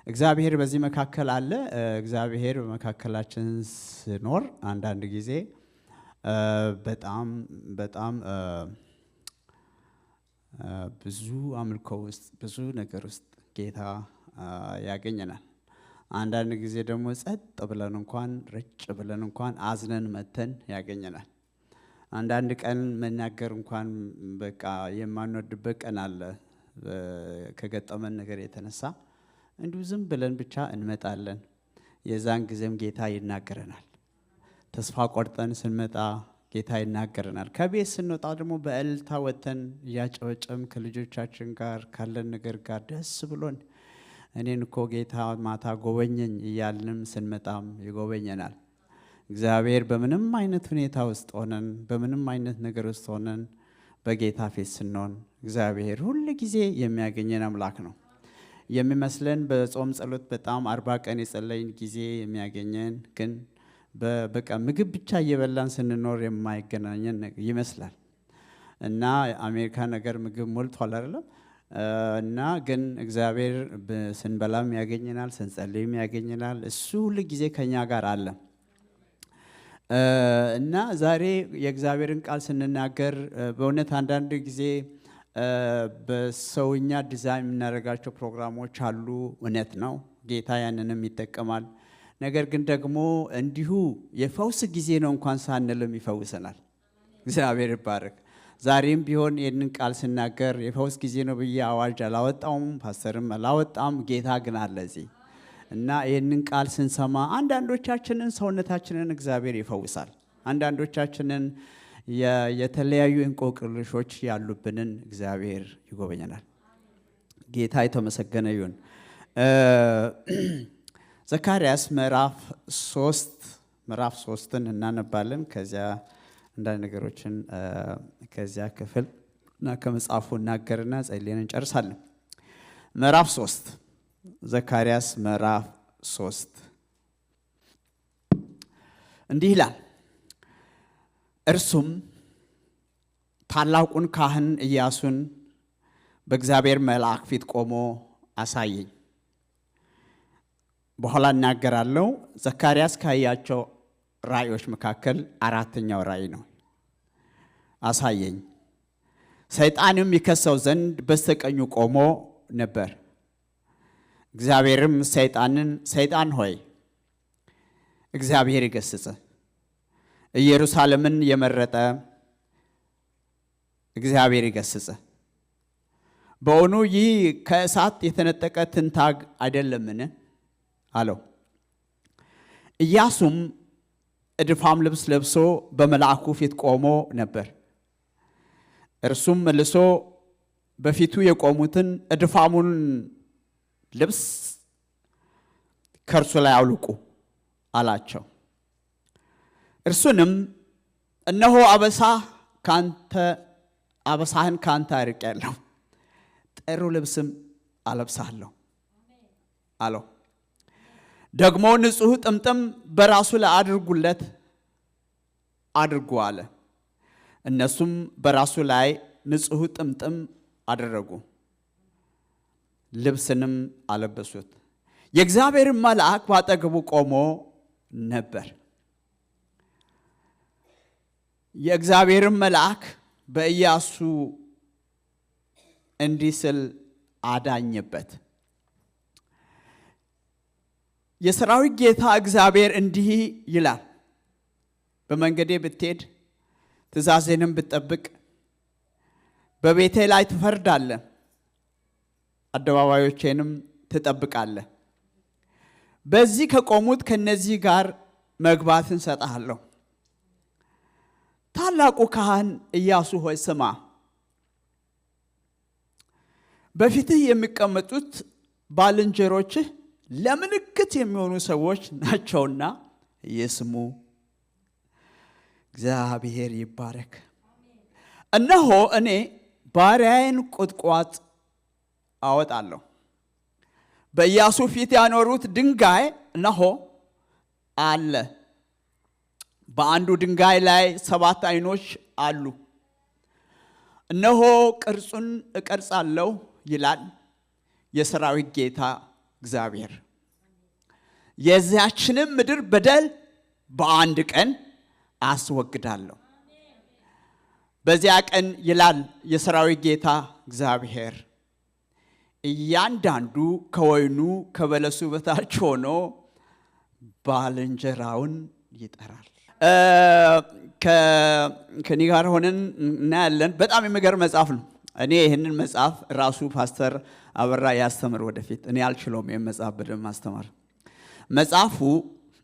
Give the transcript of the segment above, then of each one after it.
እግዚአብሔር በዚህ መካከል አለ። እግዚአብሔር በመካከላችን ሲኖር አንዳንድ ጊዜ በጣም ብዙ አምልኮ ውስጥ ብዙ ነገር ውስጥ ጌታ ያገኘናል። አንዳንድ ጊዜ ደግሞ ጸጥ ብለን እንኳን ረጭ ብለን እንኳን አዝነን መተን ያገኘናል። አንዳንድ ቀን መናገር እንኳን በቃ የማንወድበት ቀን አለ። ከገጠመን ነገር የተነሳ እንዲሁ ዝም ብለን ብቻ እንመጣለን። የዛን ጊዜም ጌታ ይናገረናል። ተስፋ ቆርጠን ስንመጣ ጌታ ይናገረናል። ከቤት ስንወጣ ደግሞ በእልልታ ወተን እያጨበጨብን ከልጆቻችን ጋር ካለን ነገር ጋር ደስ ብሎን እኔን እኮ ጌታ ማታ ጎበኘኝ እያልንም ስንመጣም ይጎበኘናል። እግዚአብሔር በምንም አይነት ሁኔታ ውስጥ ሆነን በምንም አይነት ነገር ውስጥ ሆነን በጌታ ፊት ስንሆን እግዚአብሔር ሁሉ ጊዜ የሚያገኘን አምላክ ነው። የሚመስለን በጾም ጸሎት በጣም 40 ቀን የጸለይን ጊዜ የሚያገኘን ግን በቃ ምግብ ብቻ እየበላን ስንኖር የማይገናኘን ይመስላል። እና አሜሪካ ነገር ምግብ ሞልቷል አይደለም? እና ግን እግዚአብሔር ስንበላም ያገኘናል፣ ስንጸልይም ያገኘናል። እሱ ሁሉ ጊዜ ከኛ ጋር አለ። እና ዛሬ የእግዚአብሔርን ቃል ስንናገር በእውነት አንዳንድ ጊዜ በሰውኛ ዲዛይን የምናደርጋቸው ፕሮግራሞች አሉ። እውነት ነው፣ ጌታ ያንንም ይጠቀማል። ነገር ግን ደግሞ እንዲሁ የፈውስ ጊዜ ነው እንኳን ሳንልም ይፈውሰናል። እግዚአብሔር ይባረክ። ዛሬም ቢሆን ይህንን ቃል ስናገር የፈውስ ጊዜ ነው ብዬ አዋጅ አላወጣውም፣ ፓስተርም አላወጣም። ጌታ ግን አለ እዚህ እና ይህንን ቃል ስንሰማ አንዳንዶቻችንን ሰውነታችንን እግዚአብሔር ይፈውሳል። አንዳንዶቻችንን የተለያዩ እንቆቅልሾች ያሉብንን እግዚአብሔር ይጎበኘናል። ጌታ የተመሰገነ ይሁን። ዘካርያስ ምዕራፍ 3ን እናነባለን። ከዚያ አንዳንድ ነገሮችን ከዚያ ክፍል እና ከመጽሐፉ እናገርና ጸልየን እንጨርሳለን። ምዕራፍ 3 ዘካርያስ ምዕራፍ 3 እንዲህ ይላል። እርሱም ታላቁን ካህን ኢያሱን በእግዚአብሔር መልአክ ፊት ቆሞ አሳየኝ። በኋላ እናገራለሁ። ዘካርያስ ካያቸው ራእዮች መካከል 4ኛው ራእይ ነው። አሳየኝ። ሰይጣንም ይከሰው ዘንድ በስተቀኙ ቆሞ ነበር። እግዚአብሔርም ሰይጣንን ሰይጣን ሆይ እግዚአብሔር ይገስጽ፣ ኢየሩሳሌምን የመረጠ እግዚአብሔር ይገስጽ። በእውኑ ይህ ከእሳት የተነጠቀ ትንታግ አይደለምን አለው። ኢያሱም እድፋም ልብስ ለብሶ በመልአኩ ፊት ቆሞ ነበር። እርሱም መልሶ በፊቱ የቆሙትን እድፋሙን ልብስ ከእርሱ ላይ አውልቁ አላቸው። እርሱንም እነሆ አበሳህን ካንተ አርቄአለሁ፣ ጥሩ ልብስም አለብሳለሁ አለው። ደግሞ ንጹሕ ጥምጥም በራሱ ላይ አድርጉ አለ። እነሱም በራሱ ላይ ንጹሕ ጥምጥም አደረጉ፣ ልብስንም አለበሱት። የእግዚአብሔር መልአክ ባጠገቡ ቆሞ ነበር። የእግዚአብሔር መልአክ በኢያሱ እንዲህ ሲል አዳኘበት። የሰራዊት ጌታ እግዚአብሔር እንዲህ ይላል፣ በመንገዴ ብትሄድ ትእዛዜንም ብትጠብቅ በቤቴ ላይ ትፈርዳለህ፣ አደባባዮቼንም ትጠብቃለህ። በዚህ ከቆሙት ከነዚህ ጋር መግባትን ሰጣለሁ። ታላቁ ካህን ኢያሱ ሆይ ስማ፣ በፊትህ የሚቀመጡት ባልንጀሮችህ ለምልክት የሚሆኑ ሰዎች ናቸውና ይስሙ። እግዚአብሔር ይባረክ። እነሆ እኔ ባሪያዬን ቁጥቋጥ አወጣለሁ። በኢያሱ ፊት ያኖሩት ድንጋይ እነሆ አለ። በአንዱ ድንጋይ ላይ 7 ዓይኖች አሉ። እነሆ ቅርጹን እቀርጻለሁ ይላል የሰራዊት ጌታ እግዚአብሔር የዚያችንም ምድር በደል በአንድ ቀን አስወግዳለሁ። በዚያ ቀን ይላል የሰራዊት ጌታ እግዚአብሔር እያንዳንዱ ከወይኑ ከበለሱ በታች ሆኖ ባልንጀራውን ይጠራል። ከኔ ጋር ሆነን እናያለን። በጣም የሚገርም መጽሐፍ ነው። እኔ ይህንን መጽሐፍ ራሱ ፓስተር አበራ ያስተምር ወደፊት። እኔ አልችለውም ይህን መጽሐፍ በደንብ ማስተማር። መጽሐፉ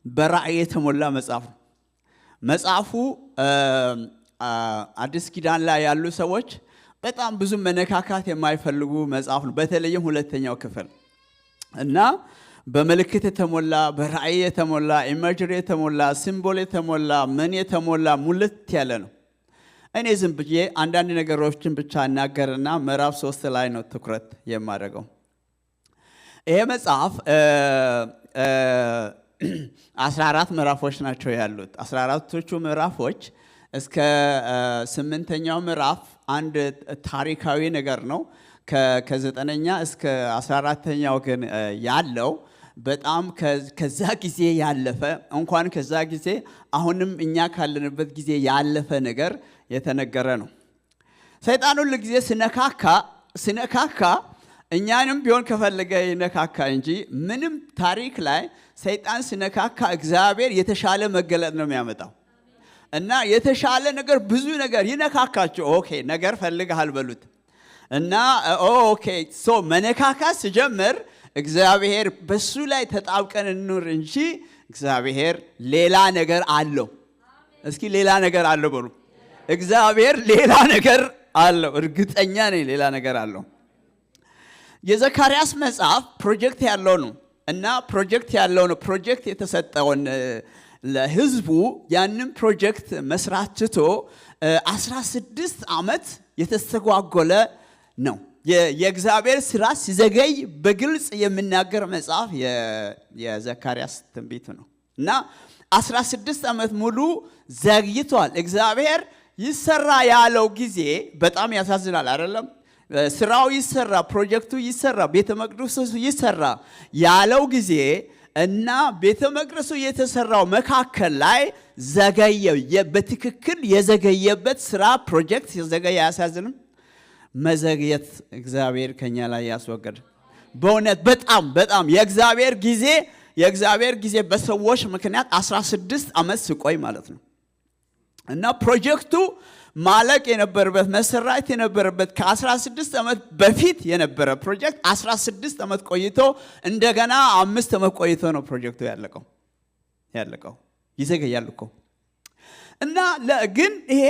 በራእይ የተሞላ መጽሐፍ ነው። መጽሐፉ አዲስ ኪዳን ላይ ያሉ ሰዎች በጣም ብዙ መነካካት የማይፈልጉ መጽሐፍ ነው። በተለይም ሁለተኛው ክፍል እና በመልእክት የተሞላ በራእይ የተሞላ ኢሜጅሪ የተሞላ ሲምቦል የተሞላ ምን የተሞላ ሙልት ያለ ነው። እኔ ዝም ብዬ አንዳንድ ነገሮችን ብቻ እናገርና ምዕራፍ 3 ላይ ነው ትኩረት የማደርገው። ይሄ መጽሐፍ 14 ምዕራፎች ናቸው ያሉት። 14ቶቹ ምዕራፎች እስከ 8ኛው ምዕራፍ አንድ ታሪካዊ ነገር ነው። ከ9ኛ እስከ 14ኛው ግን ያለው በጣም ከዛ ጊዜ ያለፈ እንኳን ከዛ ጊዜ አሁንም እኛ ካለንበት ጊዜ ያለፈ ነገር የተነገረ ነው። ሰይጣን ሁሉ ጊዜ ሲነካካ እኛንም ቢሆን ከፈለገ ይነካካ እንጂ ምንም ታሪክ ላይ ሰይጣን ሲነካካ እግዚአብሔር የተሻለ መገለጥ ነው የሚያመጣው። እና የተሻለ ነገር ብዙ ነገር ይነካካቸው። ኦኬ ነገር ፈልገሃል በሉት እና ኦኬ ሶ መነካካት ሲጀምር እግዚአብሔር በሱ ላይ ተጣብቀን እንኑር እንጂ እግዚአብሔር ሌላ ነገር አለው። እስኪ ሌላ ነገር አለው በሉ። እግዚአብሔር ሌላ ነገር አለው። እርግጠኛ ነኝ ሌላ ነገር አለው። የዘካርያስ መጽሐፍ ፕሮጀክት ያለው ነው እና ፕሮጀክት የተሰጠውን ለህዝቡ ያንን ፕሮጀክት መስራት ትቶ 16 ዓመት የተስተጓጎለ ነው። የእግዚአብሔር ስራ ሲዘገይ በግልጽ የሚናገር መጽሐፍ የዘካርያስ ትንቢት ነው እና 16 ዓመት ሙሉ ዘግይቷል። እግዚአብሔር ይሰራ ያለው ጊዜ በጣም ያሳዝናል አይደለም? ስራው ይሰራ፣ ፕሮጀክቱ ይሰራ፣ ቤተ መቅደሱ ይሰራ ያለው ጊዜ እና ቤተ መቅደሱ የተሰራው መካከል ላይ ዘገየ። በትክክል የዘገየበት ስራ ፕሮጀክት የዘገየ ያሳዝንም። መዘግየት እግዚአብሔር ከኛ ላይ ያስወገድ። በእውነት በጣም የእግዚአብሔር ጊዜ በሰዎች ምክንያት 16 ዓመት ሲቆይ ማለት ነው እና ፕሮጀክቱ ማለቅ የነበረበት መሰራት የነበረበት ከ16 ዓመት በፊት የነበረ ፕሮጀክት 16 ዓመት ቆይቶ እንደገና 5 ዓመት ቆይቶ ነው ፕሮጀክቱ ያለቀው። ይዘገያል እኮ እና ግን ይሄ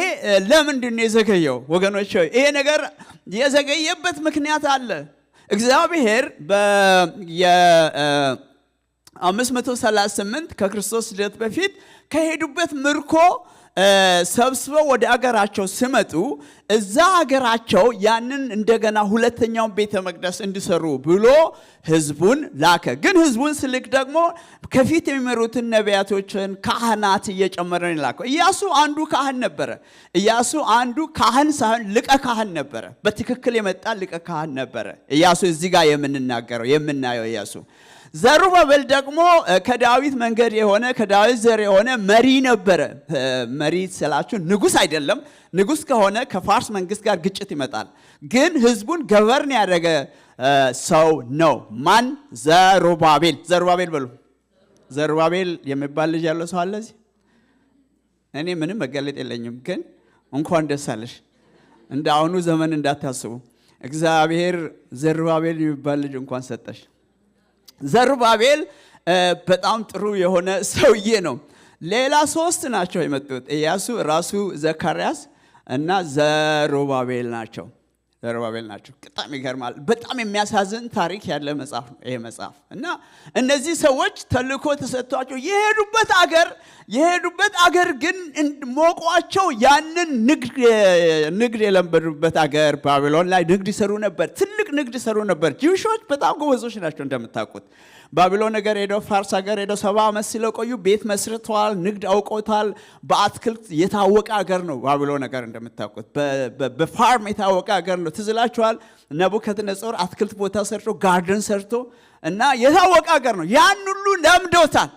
ለምንድን ነው የዘገየው ወገኖች? ይሄ ነገር የዘገየበት ምክንያት አለ። እግዚአብሔር በ538 ከክርስቶስ ልደት በፊት ከሄዱበት ምርኮ ሰብስበው ወደ አገራቸው ሲመጡ እዛ አገራቸው ያንን እንደገና ሁለተኛውን ቤተ መቅደስ እንዲሰሩ ብሎ ህዝቡን ላከ። ግን ህዝቡን ስልክ ደግሞ ከፊት የሚመሩትን ነቢያቶችን ካህናት እየጨመረ ላከው። ኢያሱ አንዱ ካህን ነበረ። ኢያሱ አንዱ ካህን ሳይሆን ሊቀ ካህን ነበረ። በትክክል የመጣ ሊቀ ካህን ነበረ ኢያሱ። እዚህ ጋር የምናየው ኢያሱ። ዘሩባቤል ደግሞ ከዳዊት መንገድ የሆነ ከዳዊት ዘር የሆነ መሪ ነበረ። መሪ ስላችሁ ንጉስ አይደለም። ንጉስ ከሆነ ከፋርስ መንግስት ጋር ግጭት ይመጣል። ግን ህዝቡን ገቨርን ያደረገ ሰው ነው። ማን? ዘሩባቤል በሉ። ዘሩባቤል የሚባል ልጅ ያለው ሰው አለ እዚህ? እኔ ምንም መገለጥ የለኝም፣ ግን እንኳን ደስ አለሽ። እንደ አሁኑ ዘመን እንዳታስቡ። እግዚአብሔር ዘሩባቤል የሚባል ልጅ እንኳን ሰጠሽ። ዘሩባቤል በጣም ጥሩ የሆነ ሰውዬ ነው። ሌላ 3 ናቸው የመጡት። ኢያሱ፣ ራሱ ዘካርያስ እና ዘሩባቤል ናቸው። በጣም ይገርማል። በጣም የሚያሳዝን ታሪክ ያለ መጽሐፍ ነው ይሄ መጽሐፍ። እና እነዚህ ሰዎች ተልእኮ ተሰጥቷቸው የሄዱበት አገር ግን ሞቋቸው ያንን ንግድ የለመዱበት አገር ባቢሎን ላይ ንግድ ይሰሩ ነበር። ትልቅ ንግድ ይሰሩ ነበር። ጂውሾች በጣም ጎበዞች ናቸው እንደምታውቁት። ባቢሎን ነገር ሄደው ፋርስ ሀገር ሄደው 70 ዓመት ስለቆዩ ቤት መስርተዋል፣ ንግድ አውቀውታል። በአትክልት የታወቀ ሀገር ነው ባቢሎን ነገር እንደምታውቁት። በፋርም የታወቀ ሀገር ነው። ትዝ ይላችኋል ነቡከደነጾር አትክልት ቦታ ሰርቶ ጋርደን ሰርቶ እና የታወቀ ሀገር ነው። ያን ሁሉ ለምዶታል።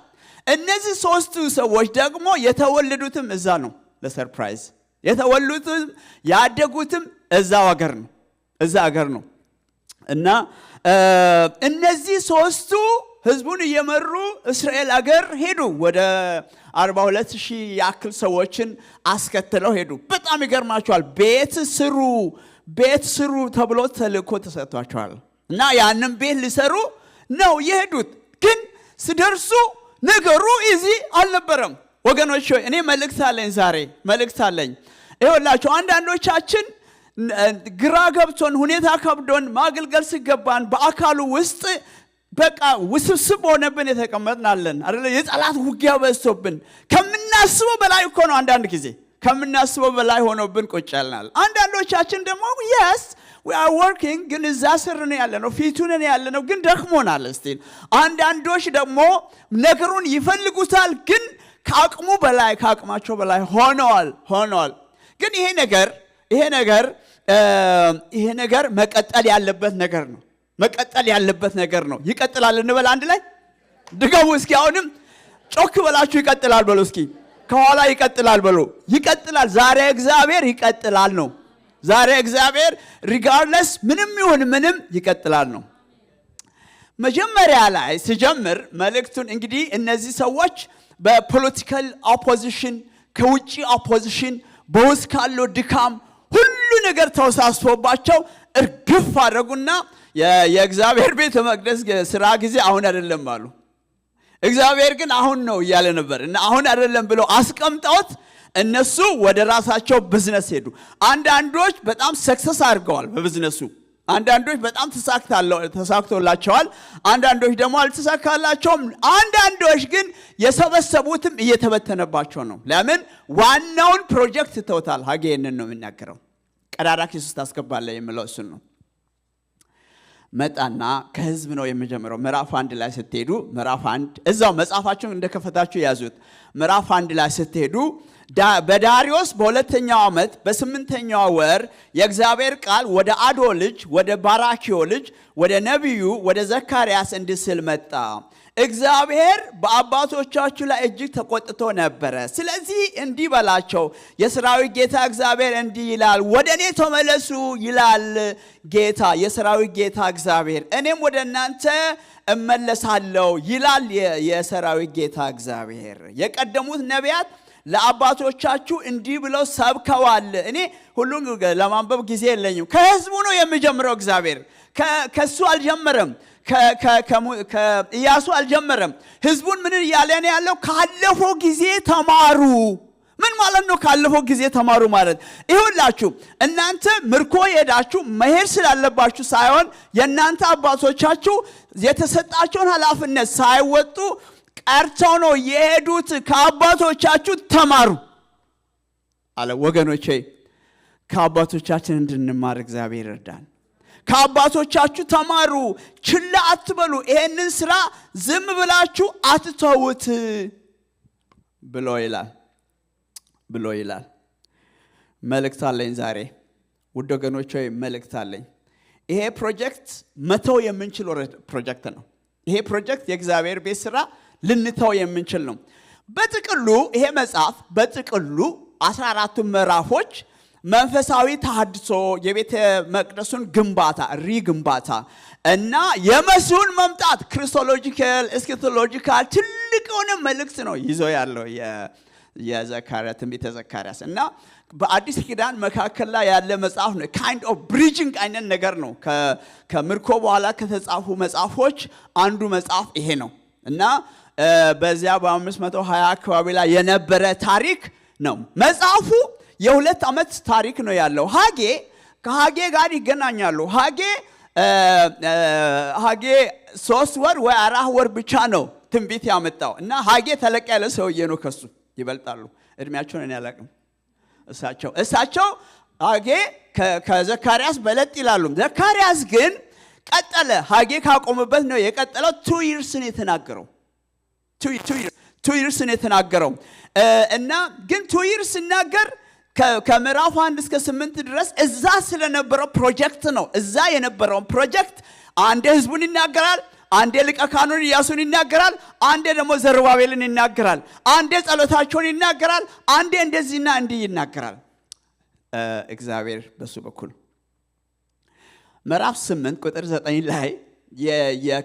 እነዚህ ሶስቱ ሰዎች ደግሞ የተወለዱትም እዛ ነው። ለሰርፕራይዝ የተወለዱትም ያደጉትም እዛው ሀገር ነው፣ እዛ ሀገር ነው። እና እነዚህ ሶስቱ ህዝቡን እየመሩ እስራኤል ሀገር ሄዱ። ወደ 42000 ያክል ሰዎችን አስከትለው ሄዱ። በጣም ይገርማቸዋል። ቤት ስሩ ተብሎ ተልእኮ ተሰጥቷቸዋል። እና ያንን ቤት ሊሰሩ ነው የሄዱት። ግን ሲደርሱ ነገሩ እዚህ አልነበረም። ወገኖች ሆይ እኔ መልእክት አለኝ ዛሬ መልእክት አለኝ። ይኸውላችሁ አንዳንዶቻችን ግራ ገብቶን ሁኔታ ከብዶን ማገልገል ሲገባን በአካሉ ውስጥ በቃ ውስብስብ ሆነብን የተቀመጥናለን አይደል? የጠላት ውጊያ በዝቶብን ከምናስበው በላይ እኮ ነው። አንዳንድ ጊዜ ከምናስበው በላይ ሆኖብን ቁጭ ያልናል። አንዳንዶቻችን ደግሞ yes we are working ግን እዛ ስር ነው ያለነው፣ ፊቱን ነው ያለነው፣ ግን ደክሞናል እስቲ። አንዳንዶች ደግሞ ነገሩን ይፈልጉታል፣ ግን ከአቅማቸው በላይ ሆነዋል። ግን ይሄ ነገር መቀጠል ያለበት ነገር ነው። መቀጠል ያለበት ነገር ነው። ይቀጥላል እንበል አንድ ላይ ድገሙ እስኪ። አሁንም ጮክ በላችሁ ይቀጥላል በሉ እስኪ። ከኋላ ይቀጥላል በሉ። ይቀጥላል። ዛሬ እግዚአብሔር ይቀጥላል ነው። ዛሬ እግዚአብሔር ሪጋርድለስ ምንም ይሁን ምንም ይቀጥላል ነው። መጀመሪያ ላይ ሲጀምር መልእክቱን እንግዲህ እነዚህ ሰዎች በፖለቲካል ኦፖዚሽን፣ ከውጪ ኦፖዚሽን፣ በውስጥ ካለው ድካም ሁሉ ነገር ተወሳስቦባቸው እርግፍ አደረጉና የእግዚአብሔር ቤተ መቅደስ ስራ ጊዜ አሁን አይደለም አሉ። እግዚአብሔር ግን አሁን ነው እያለ ነበር እና አሁን አይደለም ብለው አስቀምጠውት እነሱ ወደ ራሳቸው ቢዝነስ ሄዱ። አንዳንዶች በጣም ሰክሰስ አድርገዋል በቢዝነሱ። አንዳንዶች በጣም ተሳክቶላቸዋል። አንዳንዶች ደግሞ አልተሳካላቸውም። አንዳንዶች ግን የሰበሰቡትም እየተበተነባቸው ነው። ለምን? ዋናውን ፕሮጀክት ተውታል። ሀጌንን ነው የሚናገረው። ቀዳዳ ኪስ ውስጥ ታስገባለህ የሚለው እሱን ነው። መጣና ከህዝብ ነው የሚጀምረው። ምዕራፍ 1 ላይ ስትሄዱ ምዕራፍ 1 እዛው መጽሐፋችሁን እንደከፈታችሁ ያዙት። ምዕራፍ 1 ላይ ስትሄዱ በዳሪዮስ በሁለተኛው ዓመት በ8ኛው ወር የእግዚአብሔር ቃል ወደ አዶ ልጅ ወደ ባራኪዮ ልጅ ወደ ነቢዩ ወደ ዘካርያስ እንዲህ ሲል መጣ። እግዚአብሔር በአባቶቻችሁ ላይ እጅግ ተቆጥቶ ነበረ። ስለዚህ እንዲህ በላቸው፣ የሰራዊት ጌታ እግዚአብሔር እንዲህ ይላል፣ ወደ እኔ ተመለሱ ይላል ጌታ፣ የሰራዊት ጌታ እግዚአብሔር፣ እኔም ወደ እናንተ እመለሳለሁ ይላል የሰራዊት ጌታ እግዚአብሔር። የቀደሙት ነቢያት ለአባቶቻችሁ እንዲህ ብለው ሰብከዋል። እኔ ሁሉን ለማንበብ ጊዜ የለኝም። ከህዝቡ ነው የሚጀምረው። እግዚአብሔር ከሱ አልጀመረም። ከኢያሱ አልጀመረም። ህዝቡን ምን እያለ ነው ያለው? ካለፈው ጊዜ ተማሩ። ምን ማለት ነው ካለፈው ጊዜ ተማሩ ማለት? ይሁላችሁ እናንተ ምርኮ ሄዳችሁ መሄድ ስላለባችሁ ሳይሆን የእናንተ አባቶቻችሁ የተሰጣቸውን ኃላፊነት ሳይወጡ ቀርተው ነው የሄዱት። ከአባቶቻችሁ ተማሩ አለ። ወገኖቼ ከአባቶቻችን እንድንማር እግዚአብሔር ይርዳን። ከአባቶቻችሁ ተማሩ፣ ችላ አትበሉ፣ ይሄንን ስራ ዝም ብላችሁ አትተውት ብሎ ይላል። መልእክት አለኝ ዛሬ ውድ ወገኖቼ፣ መልእክት አለኝ። ይሄ ፕሮጀክት መተው የምንችል ፕሮጀክት ነው። ይሄ ፕሮጀክት የእግዚአብሔር ቤት ስራ ልንተው የምንችል ነው። በጥቅሉ ይሄ መጽሐፍ በጥቅሉ 14 ምዕራፎች መንፈሳዊ ተሐድሶ፣ የቤተ መቅደሱን ግንባታ ግንባታ እና የመሲሁን መምጣት ክሪስቶሎጂካል ኤስኬቶሎጂካል ትልቅ የሆነ መልእክት ነው ይዞ ያለው የዘካርያስ ትንቢተ ዘካርያስ እና በአዲስ ኪዳን መካከል ላይ ያለ መጽሐፍ ነው። ካይንድ ኦፍ ብሪጅንግ አይነት ነገር ነው። ከምርኮ በኋላ ከተጻፉ መጽሐፎች አንዱ መጽሐፍ ይሄ ነው እና በዚያ በ520 አካባቢ ላይ የነበረ ታሪክ ነው መጽሐፉ። የ2 ዓመት ታሪክ ነው ያለው። ከሀጌ ጋር ይገናኛሉ። ሀጌ 3 ወር ወይ 4 ወር ብቻ ነው ትንቢት ያመጣው እና ሀጌ ተለቅ ያለ ሰውዬ ነው። ከሱ ይበልጣሉ። እድሜያቸውን እኔ አላውቅም። እሳቸው ሀጌ ከዘካርያስ በለጥ ይላሉ። ዘካርያስ ግን ቀጠለ። ሐጌ ካቆመበት ነው የቀጠለው። 2 years ነው የተናገረው። 2 years ነው የተናገረው እና ግን 2 years ሲናገር ከምዕራፍ 1 እስከ 8 ድረስ እዛ ስለነበረው ፕሮጀክት ነው። እዛ የነበረው ፕሮጀክት አንዴ ህዝቡን ይናገራል፣ አንዴ ሊቀ ካህኑን ኢያሱን ይናገራል፣ አንዴ ደግሞ ዘሩባቤልን ይናገራል፣ አንዴ ጸሎታቸውን ይናገራል፣ አንዴ እንደዚህና እንዲህ ይናገራል። እግዚአብሔር በሱ በኩል ምዕራፍ 8 ቁጥር 9 ላይ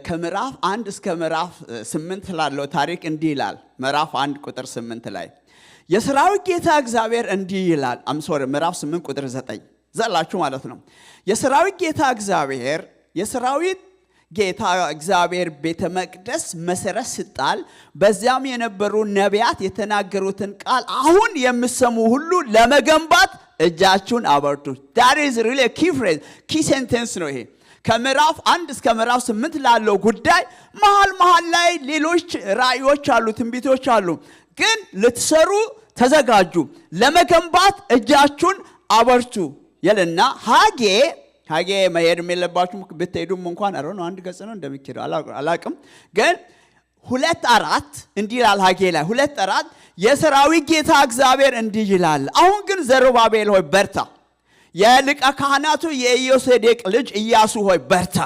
ከምዕራፍ 1 እስከ ምዕራፍ 8 ላለው ታሪክ እንዲህ ይላል። ምዕራፍ 1 ቁጥር 8 ላይ የሰራዊት ጌታ እግዚአብሔር እንዲህ ይላል። ምዕራፍ 8 ቁጥር 9 ዘላችሁ ማለት ነው። የሰራዊት ጌታ እግዚአብሔር ቤተ መቅደስ መሰረት ሲጣል በዚያም የነበሩ ነቢያት የተናገሩትን ቃል አሁን የምሰሙ ሁሉ ለመገንባት እጃችሁን አበርቱ። that is really a key sentence ነው ይሄ። ከምዕራፍ 1 እስከ ምዕራፍ 8 ላለው ጉዳይ መሃል ላይ ሌሎች ራእዮች አሉ፣ ትንቢቶች አሉ። ግን ልትሰሩ ተዘጋጁ፣ ለመገንባት እጃችሁን አበርቱ ይልና ሐጌ መሄድ የለባችሁም ብትሄዱም እንኳን ነው አንድ ገጽ ነው እንደሚከደው አላቅም። ግን 2:4 እንዲህ ይላል ሐጌ ላይ 2:4 የሰራዊት ጌታ እግዚአብሔር እንዲህ ይላል፣ አሁን ግን ዘሩባቤል ሆይ በርታ፣ የሊቀ ካህናቱ የኢዮሴዴቅ ልጅ ኢያሱ ሆይ በርታ።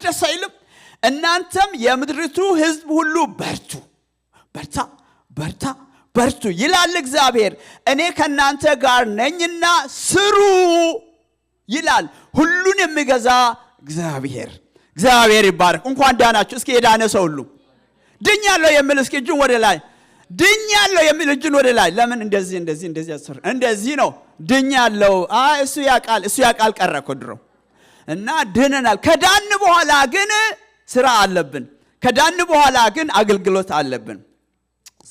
ደስ አይልም? እናንተም የምድሪቱ ሕዝብ ሁሉ በርቱ ይላል እግዚአብሔር። እኔ ከናንተ ጋር ነኝና ስሩ ይላል ሁሉን የሚገዛ እግዚአብሔር ይባረክ። እንኳን ዳናችሁ። እስኪ የዳነ ሰው ሁሉ ድኛለሁ የሚል እስኪ እጁን ወደ ላይ፣ ድኛለሁ የሚል እጁን ወደ ላይ። ለምን እንደዚህ ያሰር እንደዚህ ነው ድኛለሁ። እሱ ያቃል ቀረ እኮ ድሮ እና ድነናል። ከዳን በኋላ ግን ስራ አለብን። ከዳን በኋላ ግን አገልግሎት አለብን።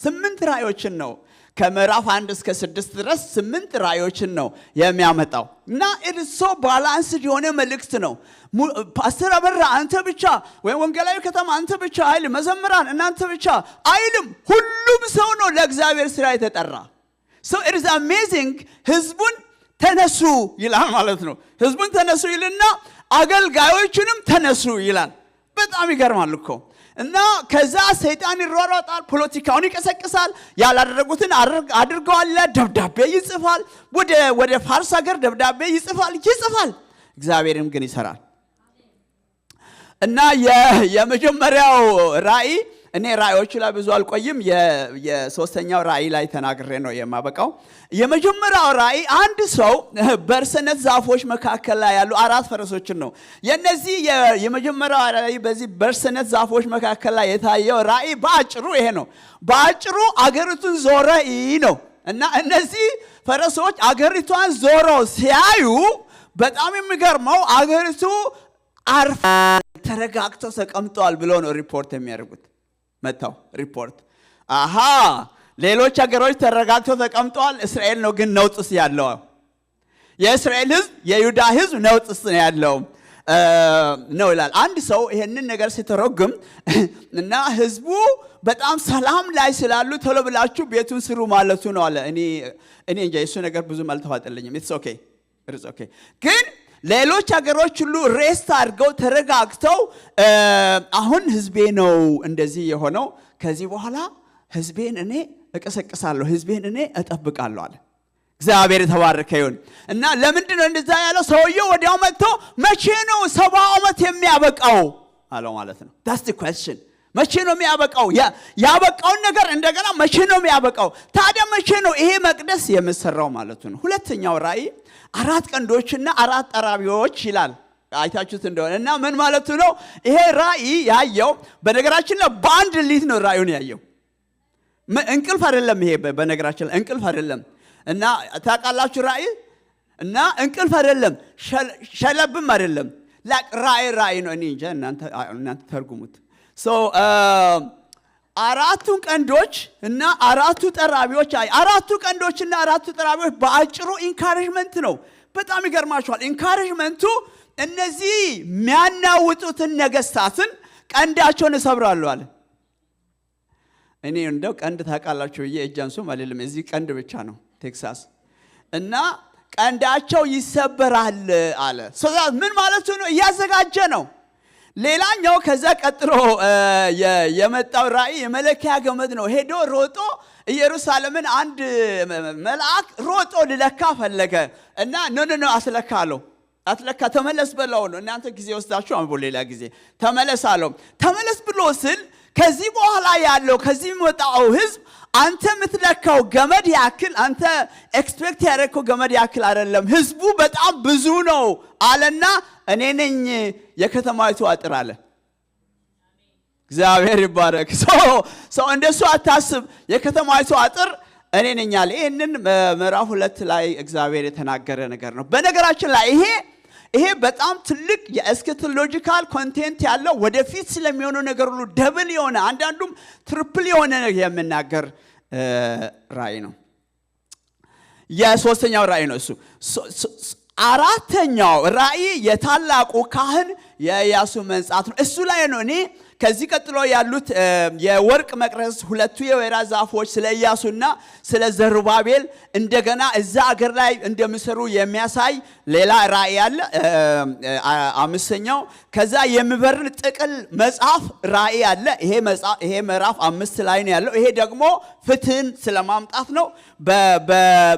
8 ራእዮችን ነው ከምዕራፍ 1 እስከ 6 ድረስ 8 ራእዮችን ነው የሚያመጣው እና እርሶ ባላንስድ የሆነ መልእክት ነው። ፓስተር አበራ አንተ ብቻ ወይ ወንጌላዊ ከተማ አንተ ብቻ አይልም፣ መዘምራን እናንተ ብቻ አይልም። ሁሉም ሰው ነው ለእግዚአብሔር ስራ የተጠራ። so it is amazing። ህዝቡን ተነሱ ይላል ማለት ነው። ህዝቡን ተነሱ ይልና አገልጋዮችንም ተነሱ ይላል። በጣም ይገርማል እኮ እና ከዛ ሰይጣን ይሯሯጣል፣ ፖለቲካውን ይቀሰቅሳል፣ ያላደረጉትን አድርገዋል፣ ደብዳቤ ይጽፋል፣ ወደ ፋርስ ሀገር ደብዳቤ ይጽፋል። እግዚአብሔርም ግን ይሰራል። እና የመጀመሪያው ራእይ እኔ ራእዮቹ ላይ ብዙ አልቆይም። የሶስተኛው ራእይ ላይ ተናግሬ ነው የማበቃው። የመጀመሪያው ራእይ አንድ ሰው በርሰነት ዛፎች መካከል ላይ ያሉ 4 ፈረሶችን ነው። የነዚህ የመጀመሪያው ራእይ በዚህ በርሰነት ዛፎች መካከል ላይ የታየው ራእይ በአጭሩ ይሄ ነው። በአጭሩ አገሪቱን ዞረ ነው እና እነዚህ ፈረሶች አገሪቷን ዞረው ሲያዩ በጣም የሚገርመው አገሪቱ አርፋ ተረጋግተው ተቀምጠዋል ብሎ ነው ሪፖርት የሚያደርጉት። መጣው ሪፖርት ሌሎች ሀገሮች ተረጋግተው ተቀምጠዋል፣ እስራኤል ነው ግን ነውጥስ ያለው። የእስራኤል ህዝብ የይሁዳ ህዝብ ነውጥስ ያለው ነው ይላል። አንድ ሰው ይሄንን ነገር ሲተረጉም እና ህዝቡ በጣም ሰላም ላይ ስላሉ ቶሎ ብላችሁ ቤቱን ስሩ ማለቱ ነው አለ። እኔ እንጃ እሱ ነገር ብዙም አልተዋጠልኝም። ኢትስ ኦኬ ግን ሌሎች ሀገሮች ሁሉ ሬስት አድርገው ተረጋግተው አሁን ህዝቤ ነው እንደዚህ የሆነው፣ ከዚህ በኋላ ህዝቤን እኔ እቀሰቅሳለሁ፣ ህዝቤን እኔ እጠብቃለሁ አለ። እግዚአብሔር የተባረከ ይሁን። እና ለምንድን ነው እንደዛ ያለው? ሰውየው ወዲያው መጥቶ መቼ ነው 70 ዓመት የሚያበቃው አለው ማለት ነው። that's the question። መቼ ነው የሚያበቃው? ያበቃውን ነገር እንደገና መቼ ነው የሚያበቃው? ታዲያ መቼ ነው ይሄ መቅደስ የሚሰራው ማለቱ ነው። ሁለተኛው ራእይ 4 ቀንዶችና 4 ጠራቢዎች ይላል። አይታችሁት እንደሆነ እና ምን ማለቱ ነው? ይሄ ራእይ ያየው በነገራችን ላይ በአንድ ሌሊት ነው ራእዩን ያየው። እንቅልፍ አይደለም ይሄ በነገራችን ላይ እንቅልፍ አይደለም። እና ታውቃላችሁ ራእይ እና እንቅልፍ አይደለም፣ ሸለብም አይደለም። ራእይ ነው። እኔ እንጃ እናንተ ተርጉሙት። አራቱ ቀንዶች እና 4 ጠራቢዎች 4 ቀንዶችና 4 ጠራቢዎች በአጭሩ ኢንካሬጅመንት ነው። በጣም ይገርማችኋል። ኢንካሬጅመንቱ እነዚህ የሚያናውጡትን ነገስታትን ቀንዳቸውን እሰብራለሁ አለ። እኔ እንደው ቀንድ ታውቃላችሁ እጃንሱም አይደለም፣ እዚህ ቀንድ ብቻ ነው ቴክሳስ። እና ቀንዳቸው ይሰበራል አለ። ምን ማለቱ ነው? እያዘጋጀ ነው። ሌላኛው ከዛ ቀጥሎ የመጣው ራእይ የመለኪያ ገመድ ነው። ሄዶ ሮጦ ኢየሩሳሌምን አንድ መልአክ ሮጦ ሊለካ ፈለገ እና ኖ አስለካለው። አትለካ ተመለስ በለው ነው። እናንተ ጊዜ ወስዳችሁ አንቦ ሌላ ጊዜ ተመለስ አለው። ተመለስ ብሎ ስል ከዚህ በኋላ ያለው ከዚህ የሚወጣው ህዝብ አንተ የምትለካው ገመድ ያክል አንተ ኤክስፔክት ያደረከው ገመድ ያክል አይደለም፣ ህዝቡ በጣም ብዙ ነው አለና እኔ ነኝ የከተማይቱ አጥር አለ። እግዚአብሔር ይባረክ። ሰው እንደሱ አታስብ፣ የከተማይቱ አጥር እኔ ነኝ አለ። ይሄንን ምዕራፍ 2 ላይ እግዚአብሔር የተናገረ ነገር ነው። በነገራችን ላይ ይሄ በጣም ትልቅ የኤስኬቶሎጂካል ኮንቴንት ያለው ወደፊት ስለሚሆነው ነገር ሁሉ ደብል የሆነ አንዳንዱም ትሪፕል የሆነ የሚናገር ራእይ ነው። የሶስተኛው ራእይ ነው እሱ። አራተኛው ራእይ የታላቁ ካህን የኢያሱ መንጻት ነው። እሱ ላይ ነው እኔ ከዚህ ቀጥሎ ያሉት የወርቅ መቅረዝ ሁለቱ የወይራ ዛፎች ስለ ኢያሱና ስለ ዘሩባቤል እንደገና እዛ አገር ላይ እንደሚሰሩ የሚያሳይ ሌላ ራእይ አለ። አምስተኛው ከዛ የሚበርር ጥቅል መጽሐፍ ራእይ አለ። ይሄ ምዕራፍ 5 ላይ ነው ያለው። ይሄ ደግሞ ፍትህን ስለማምጣት ነው።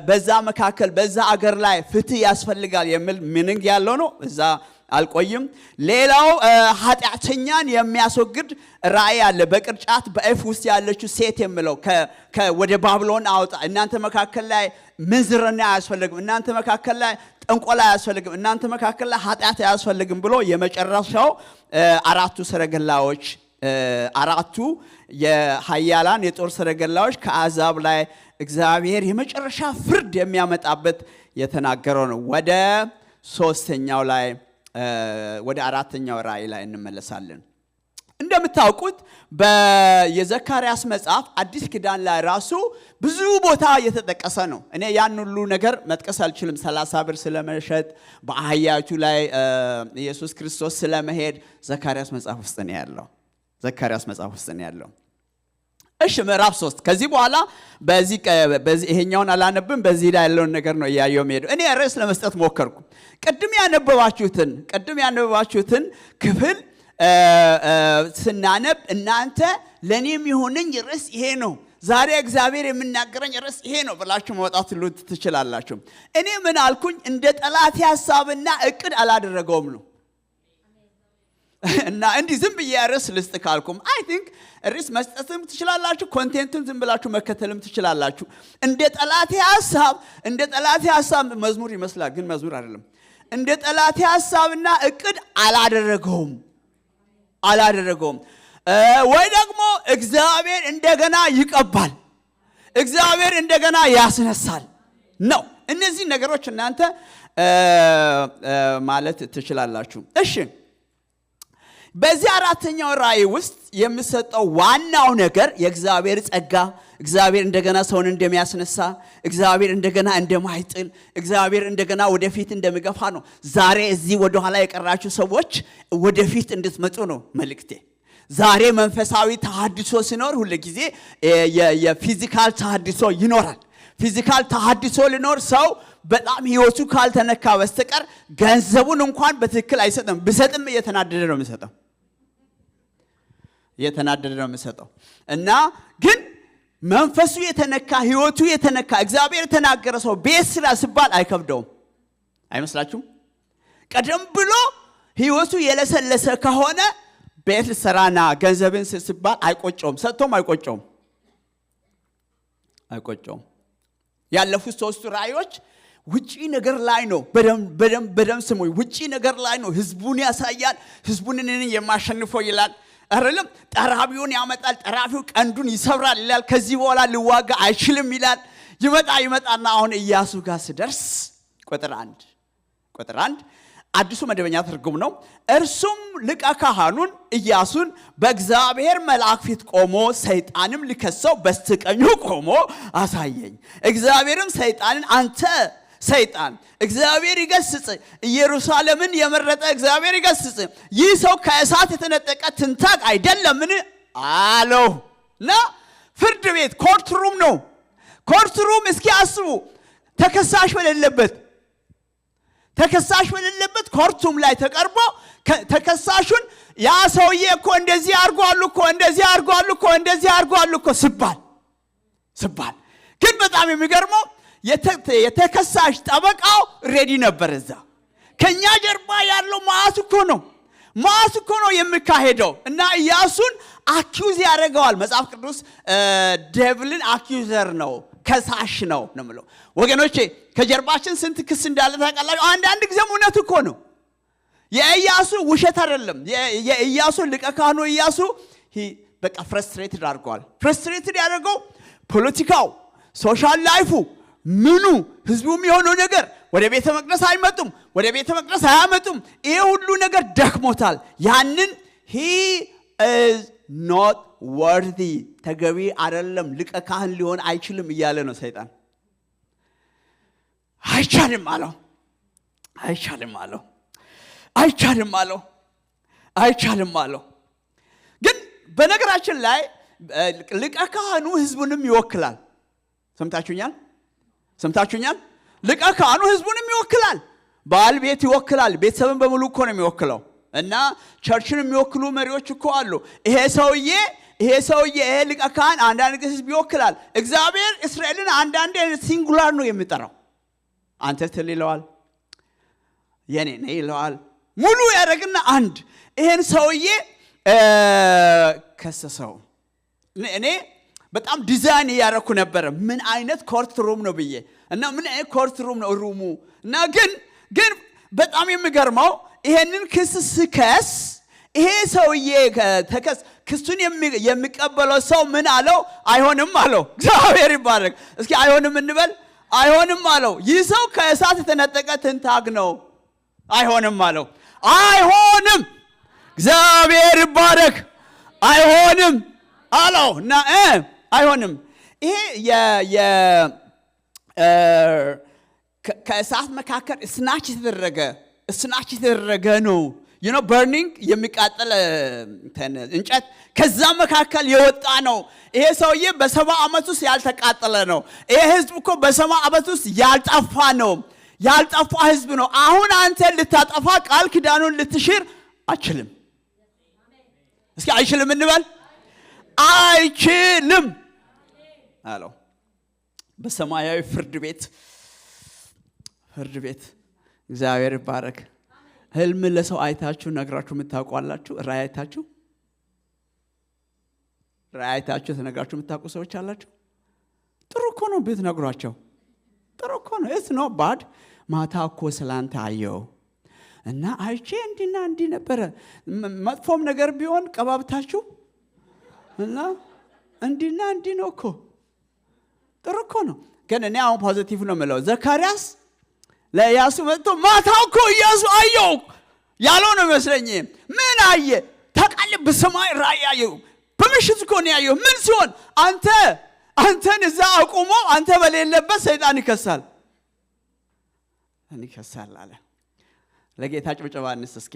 በዛ መካከል በዛ አገር ላይ ፍትህ ያስፈልጋል የሚል ሚኒንግ ያለው ነው። እዛ አልቆይም። ሌላው ኃጢአተኛን የሚያስወግድ ራእይ አለ። በቅርጫት በእፍ ውስጥ ያለችው ሴት የሚለው ወደ ባቢሎን አውጣ፣ እናንተ መካከል ላይ ምንዝርና አያስፈልግም፣ እናንተ መካከል ላይ ጥንቆላ አያስፈልግም፣ እናንተ መካከል ላይ ኃጢአት አያስፈልግም ብሎ የመጨረሻው አራቱ ሰረገላዎች አራቱ የኃያላን የጦር ሰረገላዎች ከአሕዛብ ላይ እግዚአብሔር የመጨረሻ ፍርድ የሚያመጣበት የተናገረው ነው። ወደ ሶስተኛው ላይ ወደ አራተኛው ራእይ ላይ እንመለሳለን። እንደምታውቁት በየዘካርያስ መጽሐፍ አዲስ ኪዳን ላይ ራሱ ብዙ ቦታ እየተጠቀሰ ነው። እኔ ያን ሁሉ ነገር መጥቀስ አልችልም። 30 ብር ስለመሸጥ በአህያይቱ ላይ ኢየሱስ ክርስቶስ ስለመሄድ ዘካርያስ መጽሐፍ ውስጥ ነው ያለው። ዘካርያስ መጽሐፍ ውስጥ ነው ያለው። እሺ ምዕራፍ 3 ከዚህ በኋላ በዚህ ይሄኛውን አላነብም። በዚህ ላይ ያለውን ነገር ነው ያየው ሄደው። እኔ ርዕስ ለመስጠት ሞከርኩ። ቅድም ያነበባችሁትን ክፍል ስናነብ እናንተ ለኔም ይሁንኝ ርዕስ ይሄ ነው፣ ዛሬ እግዚአብሔር የሚናገረኝ ርዕስ ይሄ ነው ብላችሁ ማውጣት ትችላላችሁ። እኔ ምን አልኩኝ? እንደ ጠላት ሐሳብና እቅድ አላደረገውም ነው። እና እንዲህ ዝም ብዬ ርዕስ ልስጥ ካልኩም አይ ቲንክ ርዕስ መስጠትም ትችላላችሁ፣ ኮንቴንቱን ዝም ብላችሁ መከተልም ትችላላችሁ። እንደ ጠላት ሐሳብ መዝሙር ይመስላል፣ ግን መዝሙር አይደለም። እንደ ጠላት ሐሳብና እቅድ አላደረገውም። ወይ ደግሞ እግዚአብሔር እንደገና ይቀባል፣ እግዚአብሔር እንደገና ያስነሳል ነው። እነዚህ ነገሮች እናንተ ማለት ትችላላችሁ። እሺ በዚህ አራተኛው ራእይ ውስጥ የሚሰጠው ዋናው ነገር የእግዚአብሔር ጸጋ፣ እግዚአብሔር እንደገና ሰውን እንደሚያስነሳ፣ እግዚአብሔር እንደገና እንደማይጥል፣ እግዚአብሔር እንደገና ወደፊት እንደሚገፋ ነው። ዛሬ እዚህ ወደ ኋላ የቀራችሁ ሰዎች ወደፊት እንድትመጡ ነው መልእክቴ። ዛሬ መንፈሳዊ ተሐድሶ ሲኖር ሁሉ ጊዜ የፊዚካል ተሐድሶ ይኖራል። ፊዚካል ተሐድሶ ሊኖር ሰው በጣም ህይወቱ ካልተነካ በስተቀር ገንዘቡን እንኳን በትክክል አይሰጥም። ብሰጥም እየተናደደ ነው የሚሰጠው እና ግን መንፈሱ የተነካ ህይወቱ የተነካ እግዚአብሔር የተናገረ ሰው ቤት ስራ ሲባል አይከብደውም። አይመስላችሁም? ቀደም ብሎ ህይወቱ የለሰለሰ ከሆነ ቤት ልሰራና ገንዘብን ሲባል አይቆጨውም። ሰጥቶም አይቆጨውም። ያለፉት 3 ራእዮች ውጪ ነገር ላይ ነው። በደም ስሙኝ። ውጪ ነገር ላይ ነው። ህዝቡን ያሳያል። ህዝቡን እኔን የማሸንፈው ይላል አይደለም። ጠራቢውን ያመጣል። ጠራቢው ቀንዱን ይሰብራል ይላል። ከዚህ በኋላ ሊዋጋ አይችልም ይላል። ይመጣና አሁን ኢያሱ ጋር ሲደርስ ቁጥር 1 አዲሱ መደበኛ ትርጉም ነው። እርሱም ሊቀ ካህኑን ኢያሱን በእግዚአብሔር መልአክ ፊት ቆሞ ሰይጣንም ሊከሰው በስተቀኙ ቆሞ አሳየኝ። እግዚአብሔርም ሰይጣንን አንተ ሰይጣን እግዚአብሔር ይገስጽ፣ ኢየሩሳሌምን የመረጠ እግዚአብሔር ይገስጽ፣ ይህ ሰው ከእሳት የተነጠቀ ትንታግ አይደለምን አለው። እና ፍርድ ቤት ኮርትሩም ነው። ኮርትሩም እስኪ አስቡ፣ ተከሳሽ በሌለበት ተከሳሽ በሌለበት ኮርቱም ላይ ተቀርቦ ተከሳሹን ያ ሰውዬ እኮ እንደዚህ አርጓል እኮ እንደዚህ አርጓል እኮ እንደዚህ አርጓል እኮ ስባል ግን በጣም የሚገርመው የተከሳሽ ጠበቃው ሬዲ ነበር እዛ ከኛ ጀርባ ያለው ማአት እኮ ነው የሚካሄደው እና ኢያሱን አኪዩዝ ያደርገዋል መጽሐፍ ቅዱስ ዴቪልን አኪዩዘር ነው ከሳሽ ነው ማለት ወገኖቼ ከጀርባችን ስንት ክስ እንዳለ ታውቃላችሁ አንዳንድ ጊዜ እውነት እኮ ነው የኢያሱ ውሸት አይደለም የኢያሱ ሊቀ ካህኑ ኢያሱ በቃ ፍረስትሬትድ አድርጓል ፍረስትሬትድ ያደርገው ፖለቲካው ሶሻል ላይፉ ምኑ ህዝቡም የሆነው ነገር ወደ ቤተ መቅደስ አይመጡም ወደ ቤተ መቅደስ አያመጡም ይሄ ሁሉ ነገር ደክሞታል ያንን he is not worthy ተገቢ አይደለም ሊቀ ካህን ሊሆን አይችልም እያለ ነው ሰይጣን አይቻልም አለው ግን በነገራችን ላይ ሊቀ ካህኑ ህዝቡንም ይወክላል ሰምታችሁኛል ሊቀ ካህኑ ህዝቡንም ይወክላል ባል ቤት ይወክላል ቤተሰብን በሙሉ እኮ ነው የሚወክለው እና ቸርችን የሚወክሉ መሪዎች እኮ አሉ ይሄ ሰውዬ ሊቀ ካህን አንዳንድ ጊዜ ህዝብ ይወክላል እግዚአብሔር እስራኤልን አንዳንድ ሲንጉላር ነው የሚጠራው አንተ ትልለዋል የኔ ነኝ ይለዋል ሙሉ ያደርግና አንድ ይሄን ሰውዬ ከሰሰው እኔ በጣም ዲዛይን ያደረኩ ነበር ምን አይነት ኮርት ሩም ነው ብዬ እና ምን አይነት ኮርት ሩም ነው ሩሙ እና ግን በጣም የሚገርመው ይሄንን ክስ ስከስ ይሄ ሰውዬ ክሱን የሚቀበለው ሰው ምን አለው አይሆንም አለው እግዚአብሔር ይባረክ እስኪ አይሆንም እንበል አይሆንም አለው ይህ ሰው ከእሳት የተነጠቀ ትንታግ ነው አይሆንም አለው አይሆንም እግዚአብሔር ይባረክ አይሆንም አለው እና አይሆንም ይሄ ከእሳት መካከል ስናች የተደረገ ነው በርኒንግ የሚቃጠል እንጨት ከዛ መካከል የወጣ ነው ይሄ ሰውዬ በ70 ዓመት ውስጥ ያልተቃጠለ ነው ይሄ ህዝብ እኮ በ70 ዓመት ውስጥ ያልጠፋ ህዝብ ነው አሁን አንተ ልታጠፋ ቃል ኪዳኑን ልትሽር አችልም እስኪ አይችልም እንበል አይችልም አለው በሰማያዊ ፍርድ ቤት እግዚአብሔር ይባረክ ህልም ለሰው አይታችሁ ነግራችሁ የምታውቋላችሁ ራእይታችሁ ተነግራችሁ የምታውቁ ሰዎች አላችሁ ጥሩ እኮ ነው ቤት ነግሯቸው ጥሩ እኮ ነው it's not bad ማታ እኮ ስላንተ አየው እና አይቼ እንዲና እንዲ ነበር መጥፎም ነገር ቢሆን ቀባብታችሁ እና እንዲና እንዲ ነው እኮ ጥሩ እኮ ነው ግን እኔ አሁን ፖዚቲቭ ነው የምለው ዘካርያስ ለኢያሱ መጥቶ ማታ እኮ ኢያሱ አየው ያለው ነው መስለኝ ምን አየ ተቃልብ በሰማይ ራእይ አየው በምሽት እኮ ነው ያየው ምን ሲሆን አንተን እዛ አቁሞ አንተ በሌለበት ሰይጣን ይከሳል አለ ለጌታ ጭብጨባ እንስስኪ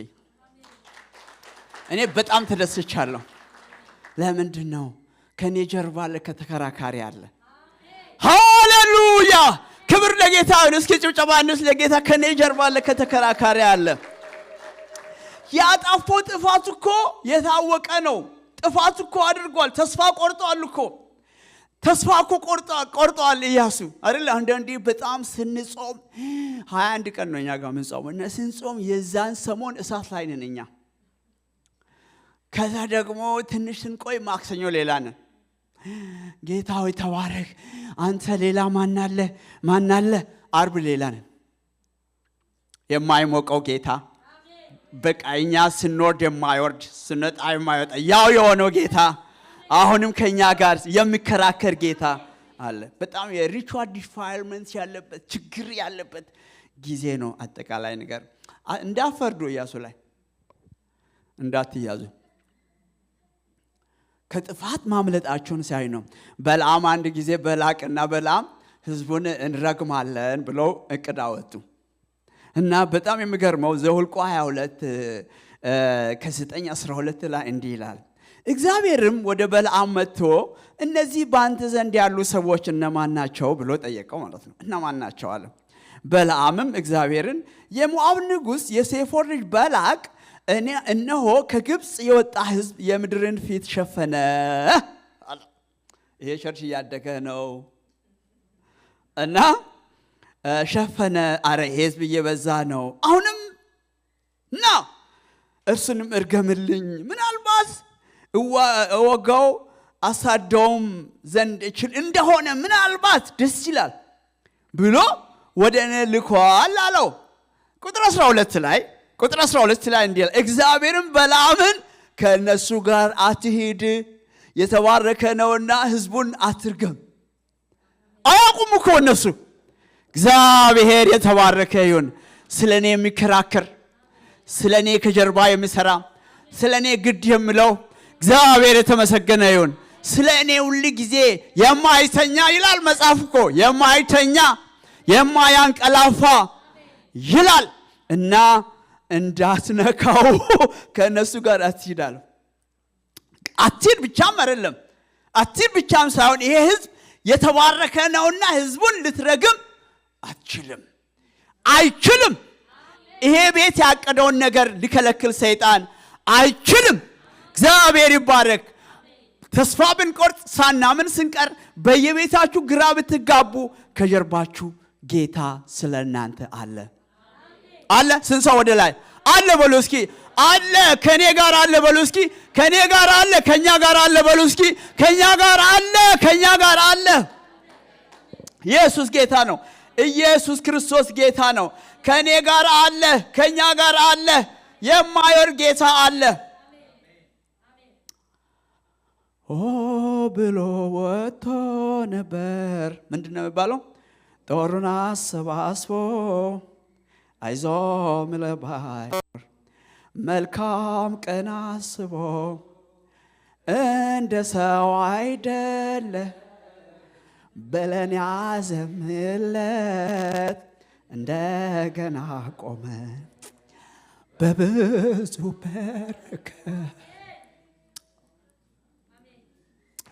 እኔ በጣም ተደስቻለሁ ለምንድን ነው ከኔ ጀርባ ለከተከራካሪ አለ ሃሌሉያ ክብር ለጌታ ይሁን እስኪ ጭብጨባ እንስ ለጌታ ከኔ ጀርባ ለከተከራካሪ አለ ያጣፈው ጥፋት እኮ የታወቀ ነው ጥፋት እኮ አድርጓል ተስፋ ቆርጧል ኢያሱ አይደል አንዳንዴ በጣም ስንጾም 21 ቀን ነው እኛ ጋር ምንጾም እና ስንጾም የዛን ሰሞን እሳት ላይ ነን እኛ ከዛ ደግሞ ትንሽ ስንቆይ ማክሰኞ ሌላ ነን ጌታ ሆይ ተባረክ አንተ ሌላ ማን አለ አርብ ሌላ ነን የማይሞቀው ጌታ በቃኛ ስንወርድ የማይወርድ ስንወጣ የማይወጣ ያው የሆነው ጌታ አሁንም ከኛ ጋር የሚከራከር ጌታ አለ በጣም የሪቹዋል ዲፋይልመንት ያለበት ችግር ያለበት ጊዜ ነው አጠቃላይ ነገር እንዳፈርዱ ኢያሱ ላይ እንዳትያዙ ከጥፋት ማምለጣቸውን ሳይ ነው በለዓም አንድ ጊዜ በላቅና በለዓም ህዝቡን እንረግማለን ብለው እቅድ አወጡ እና በጣም የሚገርመው ዘኍልቍ 22 ከ9-12 ላይ እንዲህ ይላል እግዚአብሔርም ወደ በለዓም መጥቶ እነዚህ በአንተ ዘንድ ያሉ ሰዎች እነማን ናቸው ብሎ ጠየቀው ማለት ነው እነማን ናቸው አለ በለዓምም እግዚአብሔርን የሞዓብ ንጉሥ የሴፎር ልጅ ባላቅ እነሆ ከግብፅ የወጣ ሕዝብ የምድርን ፊት ሸፈነ አለ። ይሄ ቸርች እያደገ ነው እና ሸፈነ። አረ ሕዝብ እየበዛ ነው። አሁንም ና እርሱንም እርገምልኝ፣ ምናልባት እወጋው አሳደውም ዘንድ እችል እንደሆነ ምናልባት ደስ ይላል ብሎ ወደ እኔ ልኳል አለው። ቁጥር 12 ላይ እንዲህ ይላል፣ እግዚአብሔርም በለዓምን ከእነሱ ጋር አትሂድ፣ የተባረከ ነውና ሕዝቡን አትርገም። አያውቁም እኮ እነሱ። እግዚአብሔር የተባረከ ይሁን። ስለ እኔ የሚከራከር፣ ስለ እኔ ከጀርባ የሚሰራ፣ ስለ እኔ ግድ የምለው እግዚአብሔር የተመሰገነ ይሁን። ስለ እኔ ሁል ጊዜ የማይተኛ ይላል መጽሐፍ እኮ፣ የማይተኛ የማያንቀላፋ ይላል እና እንዳትነካው ከእነሱ ጋር አትሂዳል። አትሂድ ብቻም አይደለም፣ አትሂድ ብቻም ሳይሆን ይሄ ሕዝብ የተባረከ ነውና ሕዝቡን ልትረግም አይችልም። ይሄ ቤት ያቀደውን ነገር ሊከለክል ሰይጣን አይችልም። እግዚአብሔር ይባረክ። ተስፋ ብንቆርጥ ሳናምን ስንቀር በየቤታችሁ ግራ ብትጋቡ ከጀርባችሁ ጌታ ስለ እናንተ አለ። ስንት ሰው ወደ ላይ አለ በሉ እስኪ። አለ ከኔ ጋር አለ በሉ እስኪ። ከኔ ጋር አለ፣ ከኛ ጋር አለ በሉ እስኪ። ከኛ ጋር አለ። ኢየሱስ ጌታ ነው። ኢየሱስ ክርስቶስ ጌታ ነው። ከኔ ጋር አለ፣ ከኛ ጋር አለ። የማይወርድ ጌታ አለ። ብሎ ወጥቶ ነበር። ምንድን ነው የሚባለው? ጦሩን አሰባስቦ አይዞ ምለባይ መልካም ቀን አስቦ እንደ ሰው አይደለ ብለን ያዘምለት እንደገና ቆመ በብዙ በረከት።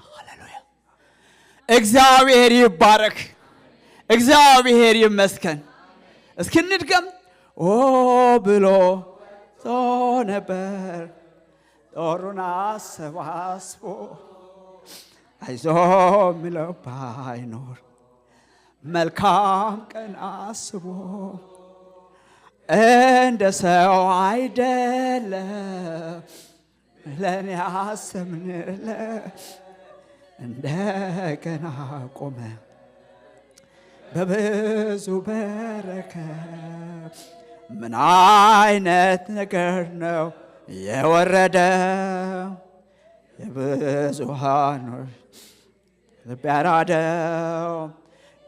ሃሌሉያ! እግዚአብሔር ይባረክ፣ እግዚአብሔር ይመስገን። እስኪ እንድገም። ብሎ ነበር ጦሩን አሰባስቦ አይዞ ምለው ባይኖር መልካም ቀን አስቦ እንደ ሰው አይደለም ለኔ አሰምንለ እንደገና ቆመ በብዙ በረከት። ምን አይነት ነገር ነው የወረደው የብዙሃኖች ልብ ያራደው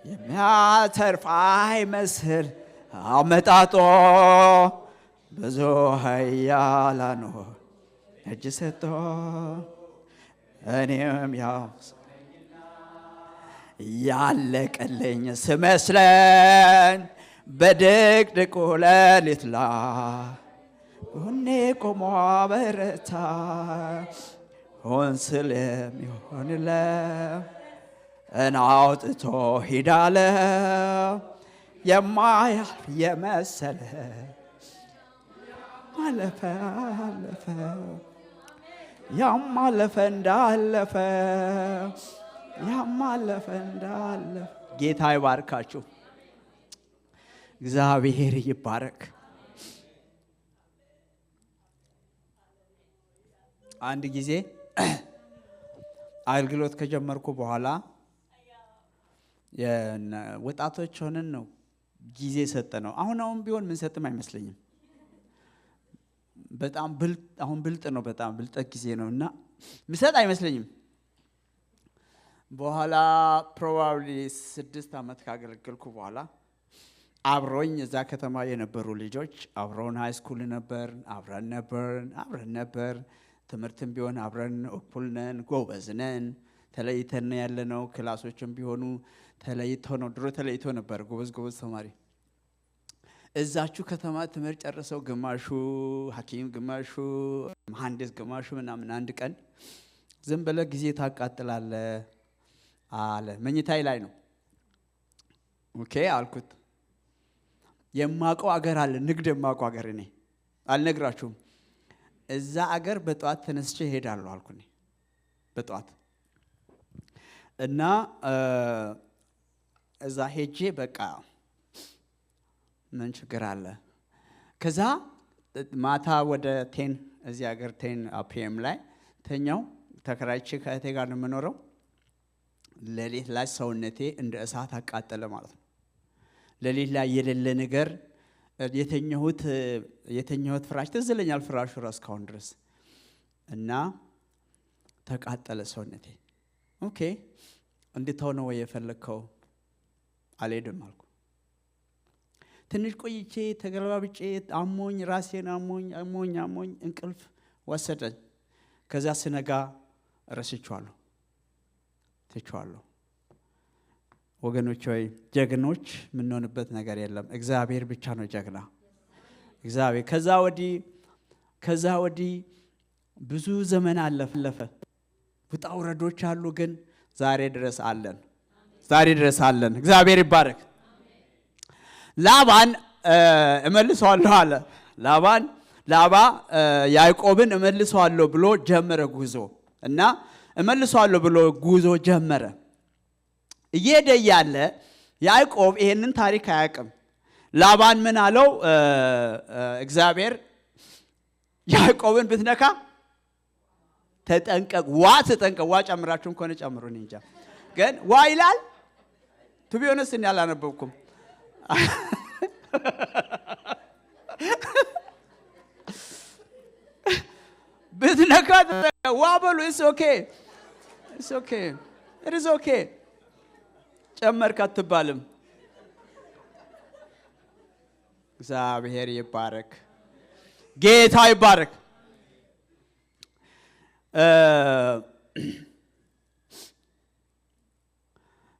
የሚያተርፍ አይመስል አመጣጦ ብዙ ኃያላኑ እጅ ሰጥቶ እኔም ያው ያለቀልኝ ስመስለን በድቅድቁ ሌሊት ላይ ጎኔ ቆሞ አበረታ ሆን ስለሚሆንለት እናውጥቶ ሂዳለ የማያልፍ የመሰለ አለፈ ያማለፈ እንዳለፈ ጌታ ይባርካችሁ። እግዚአብሔር ይባረክ። አንድ ጊዜ አገልግሎት ከጀመርኩ በኋላ ወጣቶች ሆነን ነው ጊዜ ሰጠ ነው። አሁን ቢሆን ምን ሰጥም አይመስለኝም። በጣም ብልጥ ነው። በጣም ብልጠት ጊዜ ነው እና ምሰጥ አይመስለኝም። በኋላ ፕሮባብሊ 6 ዓመት ካገለገልኩ በኋላ አብሮኝ እዛ ከተማ የነበሩ ልጆች አብረውን ሃይ ስኩል ነበር፣ አብረን ነበር። ትምህርትም ቢሆን አብረን እኩል ነን፣ ጎበዝ ነን። ተለይተን ያለነው ክላሶችም ቢሆኑ ተለይተው ነው። ድሮ ተለይቶ ነበር ጎበዝ ተማሪ። እዛችሁ ከተማ ትምህርት ጨርሰው ግማሹ ሐኪም፣ ግማሹ መሐንዲስ፣ ግማሹ ምናምን አንድ ቀን ዝም ብለህ ጊዜ ታቃጥላለህ አለ። መኝታዬ ላይ ነው። ኦኬ አልኩት። የማውቀው አገር አለ ንግድ የማውቀው አገር እኔ አልነግራችሁም እዛ አገር በጧት ተነስቼ ሄዳለሁ አልኩኝ በጧት እና እዛ ሄጄ በቃ ምን ችግር አለ ከዛ ማታ ወደ 10 እዚህ አገር 10 PM ላይ ተኛው ተከራይቼ ከእቴ ጋር ነው የምኖረው ለሊት ላይ ሰውነቴ እንደ እሳት አቃጠለ ማለት ነው ለሊት ላይ የሌለ ነገር የተኛሁት ፍራሽ ተዘለኛል ፍራሹ ራስ ካሁን ድረስ እና ተቃጠለ ሰውነቴ ኦኬ እንዴት ሆነ ወይ የፈለከው አልሄድም አልኩ ትንሽ ቆይቼ ተገለባብጬ አሞኝ ራሴን አሞኝ እንቅልፍ ወሰደኝ ከዛ ስነጋ ረስቼዋለሁ ተቻለሁ ወገኖች ሆይ ጀግኖች ምን ሆነበት ነገር የለም እግዚአብሔር ብቻ ነው ጀግና እግዚአብሔር ከዛ ወዲ ብዙ ዘመን አለፈ ውጣ ውረዶች አሉ ግን ዛሬ ድረስ አለን እግዚአብሔር ይባረክ ላባን እመልሰዋለሁ አለ ላባ ያዕቆብን እመልሰዋለሁ ብሎ ጀመረ ጉዞ እና እመልሰዋለሁ ብሎ ጉዞ ጀመረ እየሄደ ያለ ያዕቆብ ይሄንን ታሪክ አያውቅም ላባን ምን አለው እግዚአብሔር ያዕቆብን ብትነካ ተጠንቀቅ ዋ ጨምራችሁን ኮነ ጨምሩኝ እንጃ ግን ዋ ይላል to be honest እኔ አላነበብኩም ብትነካ ዋ በሉ it's okay it is okay ጨመርክ አትባልም እግዚአብሔር ይባረክ ጌታ ይባረክ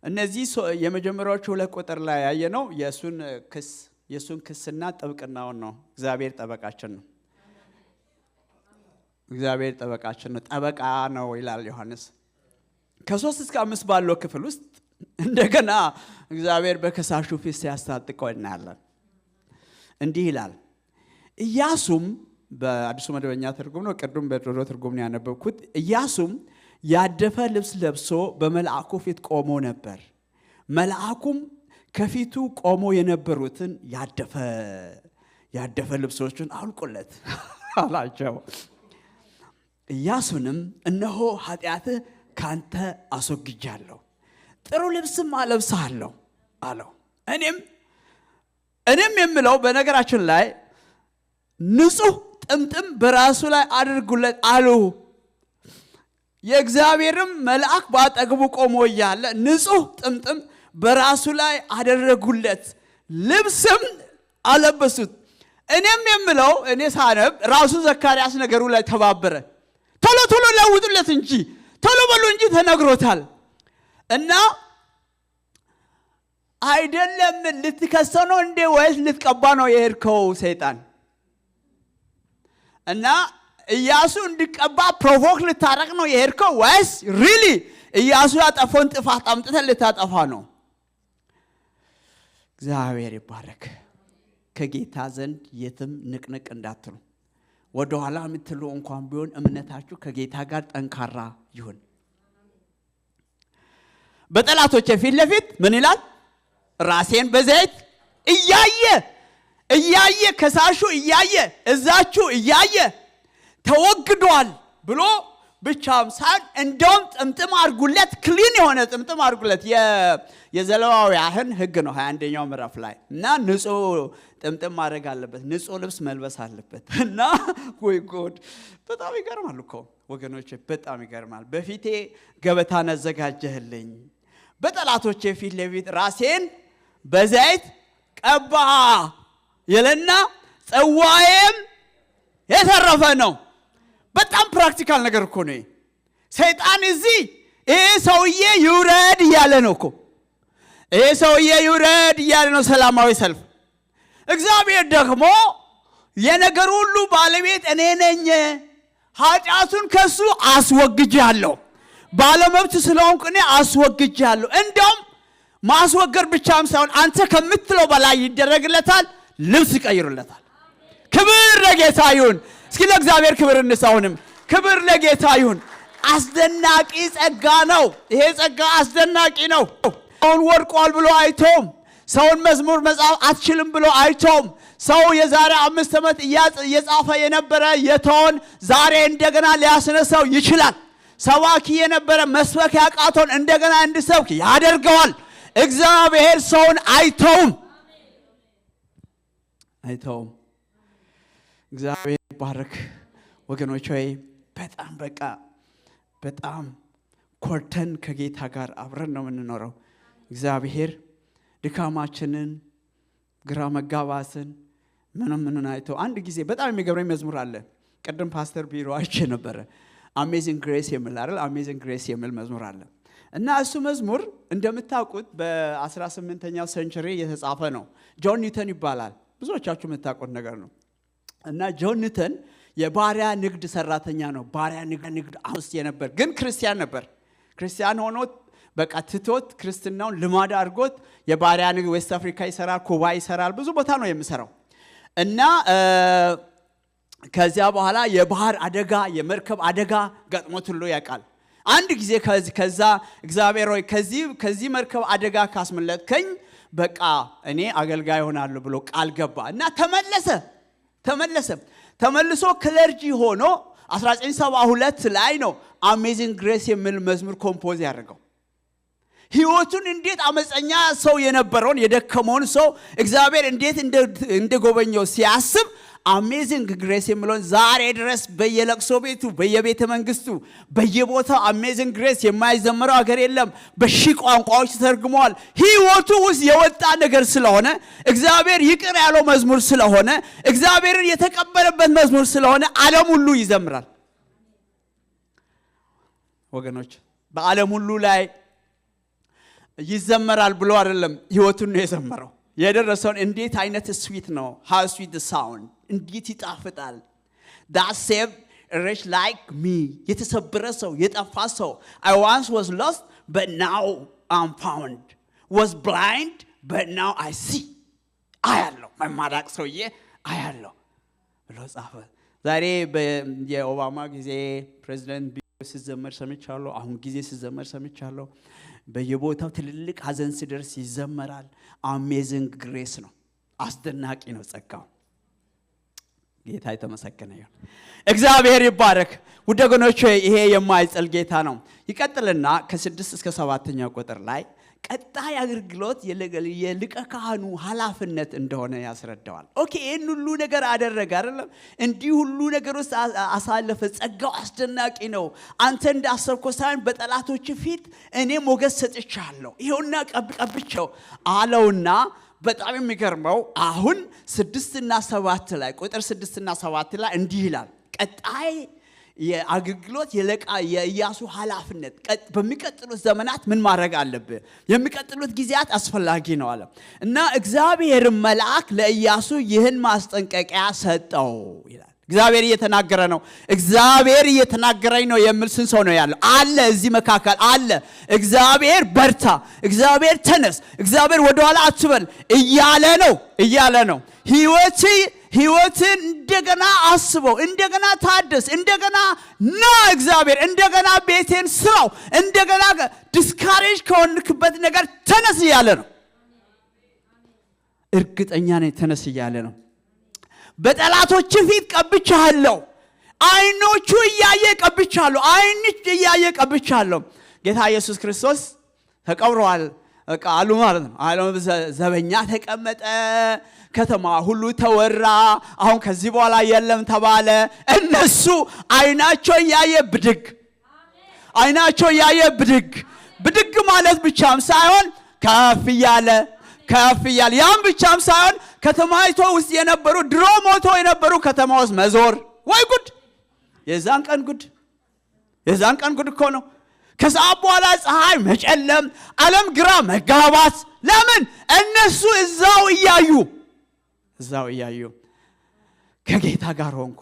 እነዚህ የመጀመሪያዎቹ ሁለት ቁጥር ላይ ያየነው የሱን ክስና ጥብቅናውን ነው እግዚአብሔር ጠበቃችን ነው ጠበቃ ነው ይላል ዮሐንስ ከ3 እስከ 5 ባለው ክፍል ውስጥ እንደገና እግዚአብሔር በከሳሹ ፊት ሲያስታጥቀው እናያለን እንዲህ ይላል ኢያሱም በአዲሱ መደበኛ ትርጉም ነው ቅድም በድሮ ትርጉም ነው ያነበብኩት ኢያሱም ያደፈ ልብስ ለብሶ በመልአኩ ፊት ቆሞ ነበር መልአኩም ከፊቱ ቆሞ የነበሩትን ያደፈ ልብሶችን አውልቁለት አላቸው ኢያሱንም እነሆ ኃጢአትህ ካንተ አስወግጃለሁ ጥሩ ልብስም አለብስሃለሁ አለው እኔም የምለው በነገራችን ላይ ንጹህ ጥምጥም በራሱ ላይ አድርጉለት አሉ የእግዚአብሔርም መልአክ ባጠገቡ ቆሞ ያለ ንጹህ ጥምጥም በራሱ ላይ አደረጉለት ልብስም አለበሱት እኔም የምለው እኔ ሳነብ ራሱ ዘካርያስ ነገሩ ላይ ተባበረ ቶሎ ለውጡለት እንጂ ቶሎ በሉ እንጂ ተነግሮታል እና አይደለም ልትከሰው ነው እንዴ ወይስ ልትቀባ ነው የሄድከው ሰይጣን እና ኢያሱ እንዲቀባ ፕሮቮክ ልታረቅ ነው የሄድከው ወይስ ሪሊ ኢያሱ ያጠፋውን ጥፋት አምጥተህ ልታጠፋ ነው እግዚአብሔር ይባረክ ከጌታ ዘንድ የትም ንቅንቅ እንዳትሉ ወደ ኋላ የምትሉ እንኳን ቢሆን እምነታችሁ ከጌታ ጋር ጠንካራ ይሁን በጠላቶቼ ፊት ለፊት ምን ይላል ራሴን በዘይት እያየ ከሳሹ እዛችሁ እያየ ተወግዷል ብሎ ብቻም ሳን እንደውም ጥምጥም አርጉለት ክሊን የሆነ ጥምጥም አርጉለት የዘሌዋውያን ሕግ ነው 21ኛው ምዕራፍ ላይ እና ንጹህ ጥምጥም ማድረግ አለበት ንጹህ ልብስ መልበስ አለበት እና ወይ ጎድ በጣም ይገርማል እኮ ወገኖቼ በጣም ይገርማል በፊቴ ገበታን አዘጋጀህልኝ በጠላቶቼ ፊት ለፊት ራሴን በዘይት ቀባ የለና ጽዋዬም የተረፈ ነው በጣም ፕራክቲካል ነገር እኮ ነው ሰይጣን እዚህ ይሄ ሰውዬ ይውረድ እያለ ነው እኮ ይሄ ሰውዬ ይውረድ እያለ ነው ሰላማዊ ሰልፍ እግዚአብሔር ደግሞ የነገር ሁሉ ባለቤት እኔ ነኝ ኃጢአቱን ከሱ አስወግጃለሁ ባለመብት ስለሆንኩ እኔ አስወግጃለሁ እንደውም ማስወገድ ብቻም ሳይሆን አንተ ከምትለው በላይ ይደረግለታል ልብስ ይቀይሩለታል። ክብር ለጌታ ይሁን። እስኪ ለእግዚአብሔር ክብር እንስአውንም። ክብር ለጌታ ይሁን። አስደናቂ ጸጋ ነው። ይሄ ጸጋ አስደናቂ ነው። ሰውን ወድቋል ብሎ አይቶም፣ ሰውን መዝሙር መጻፍ አትችልም ብሎ አይቶም፣ ሰው የዛሬ 5 ዓመት እየጻፈ የነበረ የተውን ዛሬ እንደገና ሊያስነሳው ይችላል። ሰባኪ የነበረ መስበክ ያቃተውን እንደገና እንዲሰብክ ያደርገዋል። እግዚአብሔር ሰውን አይተውም። እግዚአብሔር ይባረክ። ወገኖች ሆይ በጣም ኮርተን ከጌታ ጋር አብረን ነው የምንኖረው። እግዚአብሔር ድካማችንን፣ ግራ መጋባትን ምንም አይተው። አንድ ጊዜ በጣም የሚገርመኝ መዝሙር አለ። ቀደም ፓስተር ቢሮ አይቼ ነበረ። አሜዚንግ ግሬስ የሚል አይደል? አሜዚንግ ግሬስ የሚል መዝሙር አለ እና እሱ መዝሙር እንደምታውቁት በ18ኛው ሴንቸሪ የተጻፈ ነው። ጆን ኒውተን ይባላል። ብዙዎቻችሁ የምታውቁት ነገር ነው። እና ጆን ኒውተን የባሪያ ንግድ ሰራተኛ ነው። ባሪያ ንግድ ውስጥ የነበር ግን ክርስቲያን ነበር። ክርስቲያን ሆኖ በቃ ትቶት ክርስትናውን ልማድ አድርጎት የባሪያ ንግድ ዌስት አፍሪካ ይሰራል፣ ኩባ ይሰራል፣ ብዙ ቦታ ነው የሚሰራው። እና ከዚያ በኋላ የባህር አደጋ የመርከብ አደጋ ገጥሞት ሁሉ ያውቃል። አንድ ጊዜ ከዛ እግዚአብሔር ሆይ ከዚህ መርከብ አደጋ ካስመለጥከኝ በቃ እኔ አገልጋይ ሆናለሁ ብሎ ቃል ገባ እና ተመልሶ ክለርጂ ሆኖ 1972 ላይ ነው አሜዚንግ ግሬስ የሚል መዝሙር ኮምፖዝ ያደረገው። ህይወቱን እንዴት አመፀኛ ሰው የነበረውን የደከመውን ሰው እግዚአብሔር እንዴት እንደጎበኘው ሲያስብ አሜዚንግ ግሬስ የሚለውን ዛሬ ድረስ በየለቅሶ ቤቱ በየቤተ መንግስቱ በየቦታው አሜዚንግ ግሬስ የማይዘመረው ሀገር የለም። በሺህ ቋንቋዎች ተተርጉመዋል። ህይወቱ ውስጥ የወጣ ነገር ስለሆነ እግዚአብሔር ይቅር ያለው መዝሙር ስለሆነ እግዚአብሔርን የተቀበለበት መዝሙር ስለሆነ ዓለም ሁሉ ይዘምራል። ወገኖች በዓለም ሁሉ ላይ ይዘመራል ብሎ አይደለም ህይወቱን ነው የዘመረው። የደረሰውን እንዴት አይነት ስዊት ነው! how sweet the sound እንዴት ይጣፍጣል! that saved a wretch like me የተሰበረ ሰው የጠፋ ሰው I once was lost but now I'm found was blind but now I see አያለው ማማራቅ ሰውዬ አያለው ብሎ ጻፈ። ዛሬ የኦባማ ጊዜ ፕሬዚደንት ቢሮ ሲዘመር ሰምቻለሁ። አሁን ጊዜ ሲዘመር ሰምቻለሁ። በየቦታው ትልልቅ ሀዘን ሲደርስ ይዘመራል። አሜዚንግ ግሬስ ነው። አስደናቂ ነው ጸጋው። ጌታ የተመሰገነ ይሁን። እግዚአብሔር ይባረክ። ውድ ወገኖቼ ይሄ የማይጸል ጌታ ነው። ይቀጥልና ከ6 እስከ 7ኛው ቁጥር ላይ ቀጣይ አገልግሎት የሊቀ ካህኑ ኃላፊነት እንደሆነ ያስረዳዋል። ኦኬ ይሄን ሁሉ ነገር አደረገ አይደለም? እንዲህ ሁሉ ነገር ውስጥ አሳለፈ። ጸጋው አስደናቂ ነው። አንተ እንዳሰብከው ሳይሆን በጠላቶች ፊት እኔ ሞገስ ሰጥቻለሁ፣ ይሄውና ቀብቼው አለውና በጣም የሚገርመው አሁን 6 እና 7 ላይ ቁጥር 6 እና 7 ላይ እንዲህ ይላል። ቀጣይ የአገልግሎት የኢያሱ ኃላፊነት በሚቀጥሉት ዘመናት ምን ማድረግ አለበት? የሚቀጥሉት ጊዜያት አስፈላጊ ነው አለ እና እግዚአብሔር መልአክ ለኢያሱ ይህን ማስጠንቀቂያ ሰጠው ይላል። እግዚአብሔር እየተናገረ ነው። እግዚአብሔር እየተናገረኝ ነው የሚል ስንት ሰው ነው ያለው? አለ እዚህ መካከል አለ። እግዚአብሔር በርታ፣ እግዚአብሔር ተነስ፣ እግዚአብሔር ወደኋላ አትበል እያለ ነው። ህይወትን እንደገና አስበው፣ እንደገና ታደስ፣ እንደገና ና እግዚአብሔር እንደገና ቤቴን ስራው፣ እንደገና ዲስካሬጅ ከሆንክበት ነገር ተነስ እያለ ነው። እርግጠኛ ነኝ ተነስ እያለ ነው። በጠላቶች ፊት ቀብቻለሁ፣ አይኖቹ እያየ ቀብቻለሁ። ጌታ ኢየሱስ ክርስቶስ ተቀብሯል ቃሉ ማለት ነው። ዓለም ዘበኛ ተቀመጠ፣ ከተማ ሁሉ ተወራ። አሁን ከዚህ በኋላ የለም ተባለ። እነሱ አይናቸው ያየ ብድግ ማለት ብቻም ሳይሆን ከፍ እያለ ያም ብቻም ሳይሆን ከተማይቶ ውስጥ የነበሩ ድሮ ሞቶ የነበሩ ከተማ ውስጥ መዞር። ወይ ጉድ! የዛን ቀን ጉድ እኮ ነው። ከሰዓት በኋላ ፀሐይ መጨለም፣ ዓለም ግራ መጋባት። ለምን? እነሱ እዛው እያዩ ከጌታ ጋር ሆንኩ።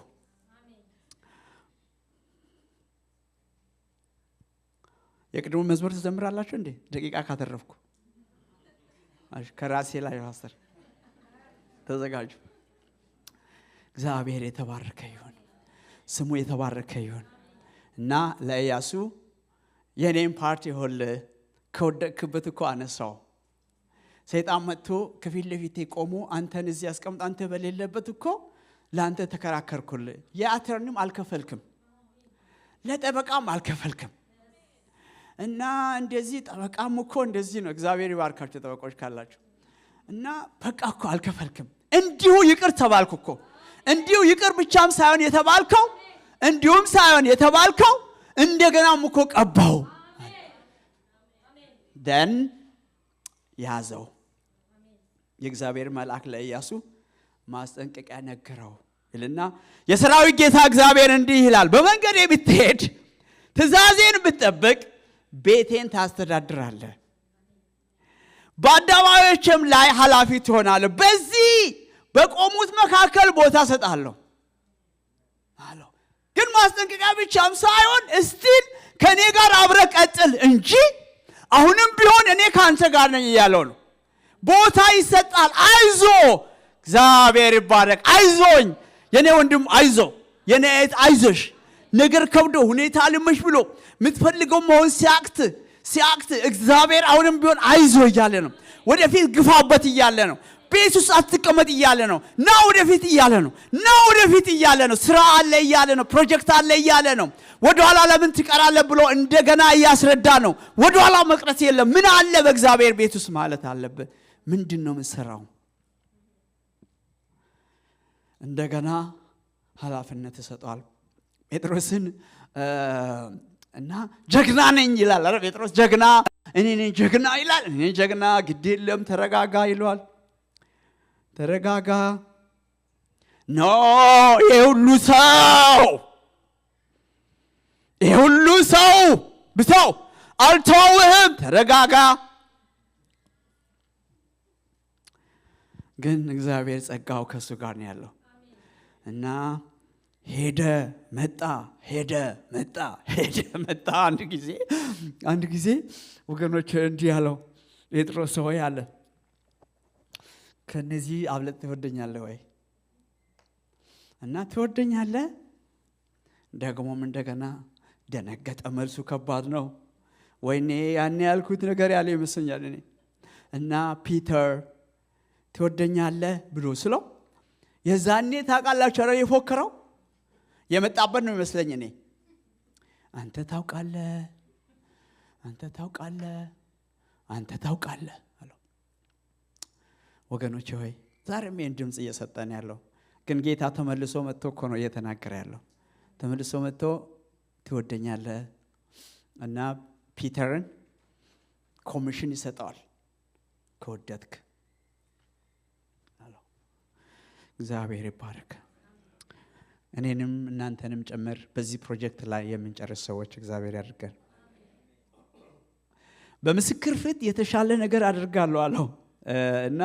የቅድሙ መዝሙር ትዘምራላችሁ እንዴ? ደቂቃ ካተረፍኩ ከራሴ ላይ ፓስተር ተዘጋጁ። እግዚአብሔር የተባረከ ይሁን፣ ስሙ የተባረከ ይሁን። እና ለኢያሱ የኔን ፓርቲ ሆል ከወደቅክበት እኮ አነሳው። ሰይጣን መጥቶ ከፊት ለፊቴ ቆሞ አንተን እዚህ ያስቀምጥ፣ አንተ በሌለበት እኮ ለአንተ ተከራከርኩልህ። የአተርኒም አልከፈልክም፣ ለጠበቃም አልከፈልክም። እና እንደዚህ ጠበቃም እኮ እንደዚህ ነው። እግዚአብሔር ይባርካችሁ ጠበቆች ካላችሁ። እና በቃ እኮ አልከፈልክም፣ እንዲሁ ይቅር ተባልኩ እኮ። እንዲሁ ይቅር ብቻም ሳይሆን የተባልከው እንዲሁም ሳይሆን የተባልከው እንደገናም እኮ ቀባው። ደን ያዘው። የእግዚአብሔር መልአክ ለኢያሱ ማስጠንቀቂያ ነገረው ይልና የሰራዊት ጌታ እግዚአብሔር እንዲህ ይላል፣ በመንገዴ ብትሄድ ትእዛዜን ብትጠብቅ ቤቴን ታስተዳድራለህ፣ በአደባባዮችም ላይ ኃላፊ ትሆናለህ፣ በዚህ በቆሙት መካከል ቦታ ሰጣለሁ አለው። ግን ማስጠንቀቂያ ብቻም ሳይሆን እስቲል ከኔ ጋር አብረህ ቀጥል እንጂ አሁንም ቢሆን እኔ ካንተ ጋር ነኝ እያለው ነው። ቦታ ይሰጣል። አይዞ፣ እግዚአብሔር ይባረክ። አይዞኝ የኔ ወንድም፣ አይዞ የኔ እህት፣ አይዞሽ። ነገር ከብዶ ሁኔታ ልመሽ ብሎ የምትፈልገው መሆን ሲያቅት እግዚአብሔር አሁንም ቢሆን አይዞ እያለ ነው። ወደፊት ግፋበት እያለ ነው። ቤት ውስጥ አትቀመጥ እያለ ነው። ና ወደፊት እያለ ነው። ና ወደፊት እያለ ነው። ስራ አለ እያለ ነው። ፕሮጀክት አለ እያለ ነው። ወደኋላ ለምን ትቀራለህ ብሎ እንደገና እያስረዳ ነው። ወደኋላ መቅረት የለም። ምን አለ በእግዚአብሔር ቤት ውስጥ ማለት አለበት። ምንድን ነው የምትሰራው? እንደገና ኃላፊነት ተሰጥቷል ጴጥሮስን። እና ጀግና ነኝ ይላል። አረ ጴጥሮስ ጀግና፣ እኔ ነኝ ጀግና ይላል። እኔ ጀግና፣ ግድ የለም ተረጋጋ ይሏል። ተረጋጋ ኖ፣ የሁሉ ሰው ብተው አልተውህም፣ ተረጋጋ። ግን እግዚአብሔር ጸጋው ከሱ ጋር ነው ያለው። እና ሄደ መጣ። አንድ ጊዜ ወገኖች እንዲህ ያለው ጴጥሮስ ሆይ አለ፣ ከነዚህ አብለጥ ትወደኛለህ ወይ? እና ትወደኛለህ? ደግሞም እንደገና ደነገጠ። መልሱ ከባድ ነው። ወይኔ ያኔ ያልኩት ነገር ያለ ይመስለኛል እኔ። እና ፒተር ትወደኛለህ ብሎ ስለው የዛኔ ታውቃላችሁ ኧረ የፎከረው የመጣበት ነው ይመስለኝ እኔ። አንተ ታውቃለህ አለው። ወገኖች ሆይ ዛሬም ይህን ድምፅ እየሰጠን ያለው ግን ጌታ ተመልሶ መጥቶ እኮ ነው እየተናገረ ያለው። ተመልሶ መጥቶ ትወደኛለህ እና ፒተርን ኮሚሽን ይሰጠዋል። ከወደድክ አለው። እግዚአብሔር ይባረክ። እኔንም እናንተንም ጨምር በዚህ ፕሮጀክት ላይ የምንጨርስ ሰዎች እግዚአብሔር ያድርገን። በምስክር ፊት የተሻለ ነገር አድርጋለሁ አለው እና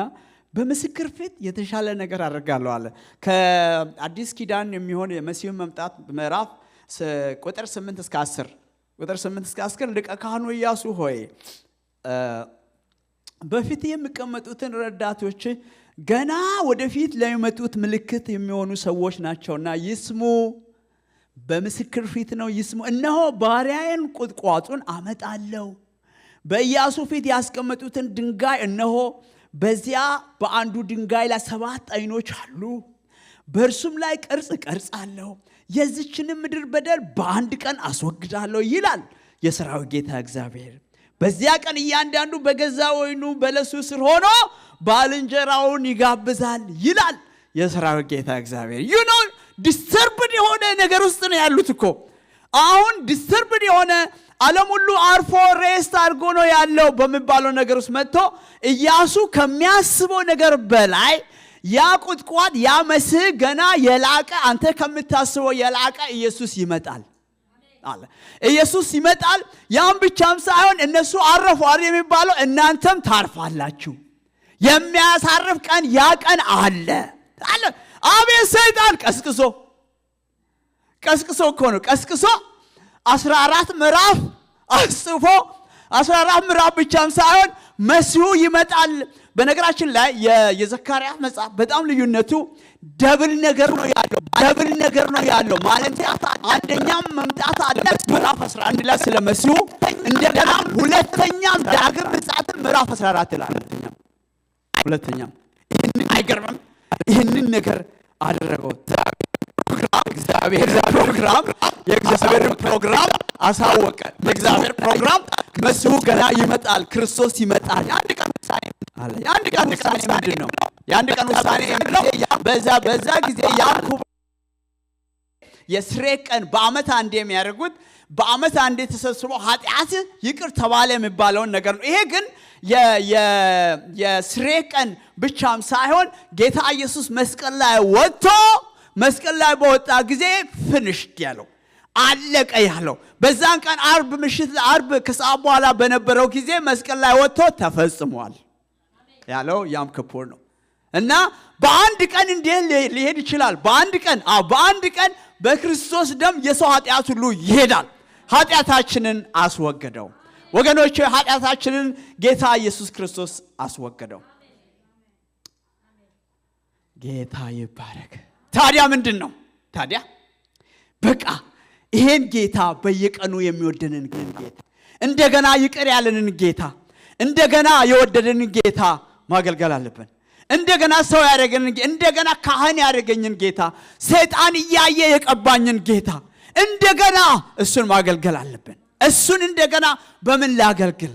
በምስክር ፊት የተሻለ ነገር አድርጋለሁ አለ። ከአዲስ ኪዳን የሚሆን የመሲሁ መምጣት ምዕራፍ ቁጥር 8 እስከ 10 ሊቀ ካህኑ ኢያሱ ሆይ በፊት የሚቀመጡትን ረዳቶች ገና ወደፊት ለሚመጡት ምልክት የሚሆኑ ሰዎች ናቸውና ይስሙ። በምስክር ፊት ነው ይስሙ። እነሆ ባሪያዬን ቁጥቋጡን አመጣለሁ። በኢያሱ ፊት ያስቀመጡትን ድንጋይ እነሆ በዚያ በአንዱ ድንጋይ ላይ 7 ዓይኖች አሉ። በእርሱም ላይ ቅርጽ እቀርጻለሁ፣ የዚችንም ምድር በደል በአንድ ቀን አስወግዳለሁ ይላል የሰራዊት ጌታ እግዚአብሔር። በዚያ ቀን እያንዳንዱ በገዛ ወይኑ በለሱ ስር ሆኖ ባልንጀራውን ይጋብዛል ይላል የሰራዊት ጌታ እግዚአብሔር። ዲስተርብድ የሆነ ነገር ውስጥ ነው ያሉት እኮ አሁን። ዲስተርብድ የሆነ ዓለም ሁሉ አርፎ ሬስት አድርጎ ነው ያለው በሚባለው ነገር ውስጥ መጥቶ ኢያሱ ከሚያስበው ነገር በላይ ያ ቁጥቋጥ ያ መስህ ገና የላቀ አንተ ከምታስበው የላቀ ኢየሱስ ይመጣል አለ። ኢየሱስ ይመጣል። ያም ብቻም ሳይሆን እነሱ አረፉ አይደል የሚባለው፣ እናንተም ታርፋላችሁ። የሚያሳርፍ ቀን ያ ቀን አለ። አቤት ሰይጣን ቀስቅሶ እኮ ነው ቀስቅሶ 14 ምዕራፍ አስጽፎ 14 ምዕራፍ ብቻም ሳይሆን መሲሁ ይመጣል። በነገራችን ላይ የዘካርያስ መጽሐፍ በጣም ልዩነቱ ደብል ነገር ነው ያለው ማለት አንደኛም መምጣት አለ ምዕራፍ 11 ላይ ስለ መሲሁ እንደገና ሁለተኛም ዳግም ምጽአት ምዕራፍ 14 ላይ ሁለተኛም አይገርምም? ይህንን ነገር አደረገው የእግዚአብሔር ፕሮግራም አሳወቀ። የእግዚአብሔር ፕሮግራም መሲሁ ገና ይመጣል፣ ክርስቶስ ይመጣል። የአንድ ቀን ውሳኔ ምንድን ነው? የአንድ ቀን ውሳኔ ነው። በዛ ጊዜ ያዕቆብ የስርየት ቀን በዓመት አንዴ የሚያደርጉት በዓመት አንዴ ተሰብስበው ኃጢአት ይቅር ተባለ የሚባለውን ነገር ነው። ይሄ ግን የስርየት ቀን ብቻም ሳይሆን ጌታ ኢየሱስ መስቀል ላይ በወጣ ጊዜ ፊኒሽድ ያለው አለቀ ያለው በዛን ቀን ዓርብ ከሰዓት በኋላ በነበረው ጊዜ መስቀል ላይ ወጥቶ ተፈጽሟል ያለው ያም ክፑር ነው። እና በአንድ ቀን እንዴት ሊሄድ ይችላል? በአንድ ቀን በክርስቶስ ደም የሰው ኃጢአት ሁሉ ይሄዳል። ኃጢአታችንን አስወገደው ወገኖች፣ ኃጢአታችንን ጌታ ኢየሱስ ክርስቶስ አስወገደው። ጌታ ይባረክ። ታዲያ ምንድነው? ታዲያ በቃ ይሄን ጌታ በየቀኑ የሚወደንን ጌታ እንደገና ይቅር ያለንን ጌታ እንደገና የወደደንን ጌታ ማገልገል አለብን። እንደገና ሰው ያደረገንን እንደገና ካህን ያደረገኝን ጌታ ሰይጣን እያየ የቀባኝን ጌታ እንደገና እሱን ማገልገል አለብን። እሱን እንደገና በምን ላገልግል?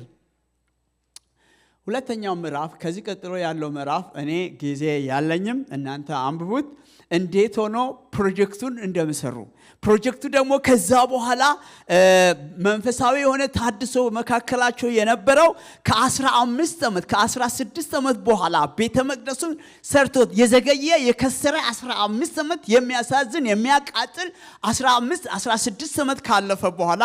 ሁለተኛው ምዕራፍ ከዚህ ቀጥሎ ያለው ምዕራፍ እኔ ጊዜ ያለኝም እናንተ አንብቡት፣ እንዴት ሆኖ ፕሮጀክቱን እንደሚሰሩ ፕሮጀክቱ ደግሞ ከዛ በኋላ መንፈሳዊ የሆነ ታድሶ መካከላቸው የነበረው ከ15 ዓመት ከ16 ዓመት በኋላ ቤተ መቅደሱን ሰርቶት የዘገየ የከሰረ 15 ዓመት የሚያሳዝን የሚያቃጥል 16 ዓመት ካለፈ በኋላ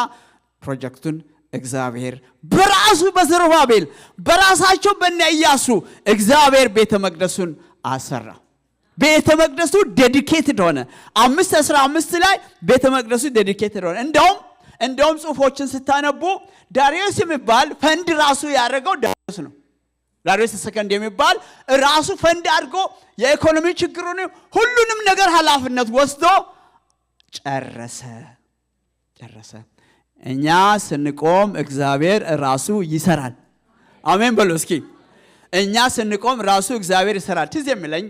ፕሮጀክቱን እግዚአብሔር በራሱ በዘሩባቤል በራሳቸው በእነ ኢያሱ እግዚአብሔር ቤተ መቅደሱን አሰራ። ቤተ መቅደሱ ዴዲኬትድ ሆነ። 5:15 ላይ ቤተ መቅደሱ ዴዲኬትድ ሆነ። እንደውም ጽሑፎችን ስታነቡ ዳሪዮስ የሚባል ፈንድ ራሱ ያደረገው ዳሪዮስ ነው። ዳሪዮስ ሰከንድ የሚባል ራሱ ፈንድ አድርጎ የኢኮኖሚ ችግሩን ሁሉንም ነገር ኃላፊነት ወስዶ ጨረሰ። እኛ ስንቆም እግዚአብሔር ራሱ ይሰራል። አሜን በሉ እስኪ። እኛ ስንቆም ራሱ እግዚአብሔር ይሰራል። ትዝ የሚለኝ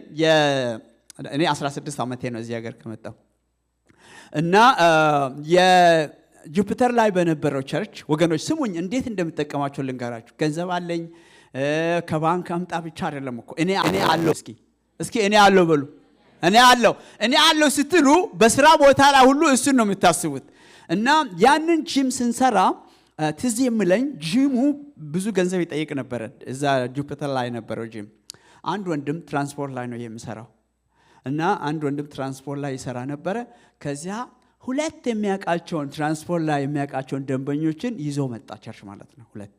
እኔ 16 ዓመቴ ነው እዚህ ሀገር ከመጣሁ እና የጁፒተር ላይ በነበረው ቸርች ወገኖች ስሙኝ፣ እንዴት እንደምጠቀማቸው ልንገራችሁ። ገንዘብ አለኝ ከባንክ አምጣ ብቻ አይደለም እኮ እኔ አለው። እስኪ እኔ አለው በሉ። እኔ አለው ስትሉ በስራ ቦታ ላይ ሁሉ እሱን ነው የምታስቡት። እና ያንን ጂም ስንሰራ ትዝ የሚለኝ ጂሙ ብዙ ገንዘብ ይጠይቅ ነበር። እዛ ጁፒተር ላይ ነበረው ጂም። አንድ ወንድም ትራንስፖርት ላይ ነው የሚሰራው እና አንድ ወንድም ትራንስፖርት ላይ ይሰራ ነበረ። ከዚያ ሁለት የሚያውቃቸውን ትራንስፖርት ላይ የሚያውቃቸውን ደንበኞችን ይዞ መጣ። ቸርች ማለት ነው። ሁለት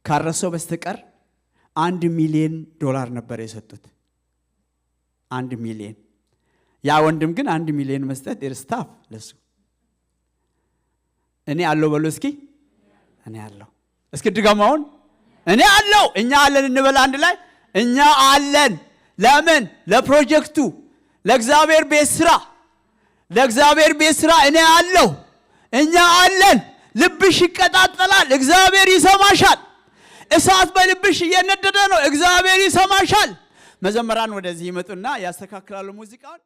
ካረሰው በስተቀር $1 ሚሊዮን ነበር የሰጡት። 1 ሚሊዮን። ያ ወንድም ግን 1 ሚሊዮን መስጠት ኢርስታፍ ለሱ። እኔ አለው በሉ እስኪ። እኔ አለው እስኪ ድጋማውን እኔ አለው። እኛ አለን እንበል አንድ ላይ። እኛ አለን። ለምን? ለፕሮጀክቱ፣ ለእግዚአብሔር ቤት ስራ እኔ አለው። እኛ አለን። ልብሽ ይቀጣጠላል፣ እግዚአብሔር ይሰማሻል። እሳት በልብሽ እየነደደ ነው፣ እግዚአብሔር ይሰማሻል። መዘመራን ወደዚህ ይመጡና ያስተካክላሉ ሙዚቃውን።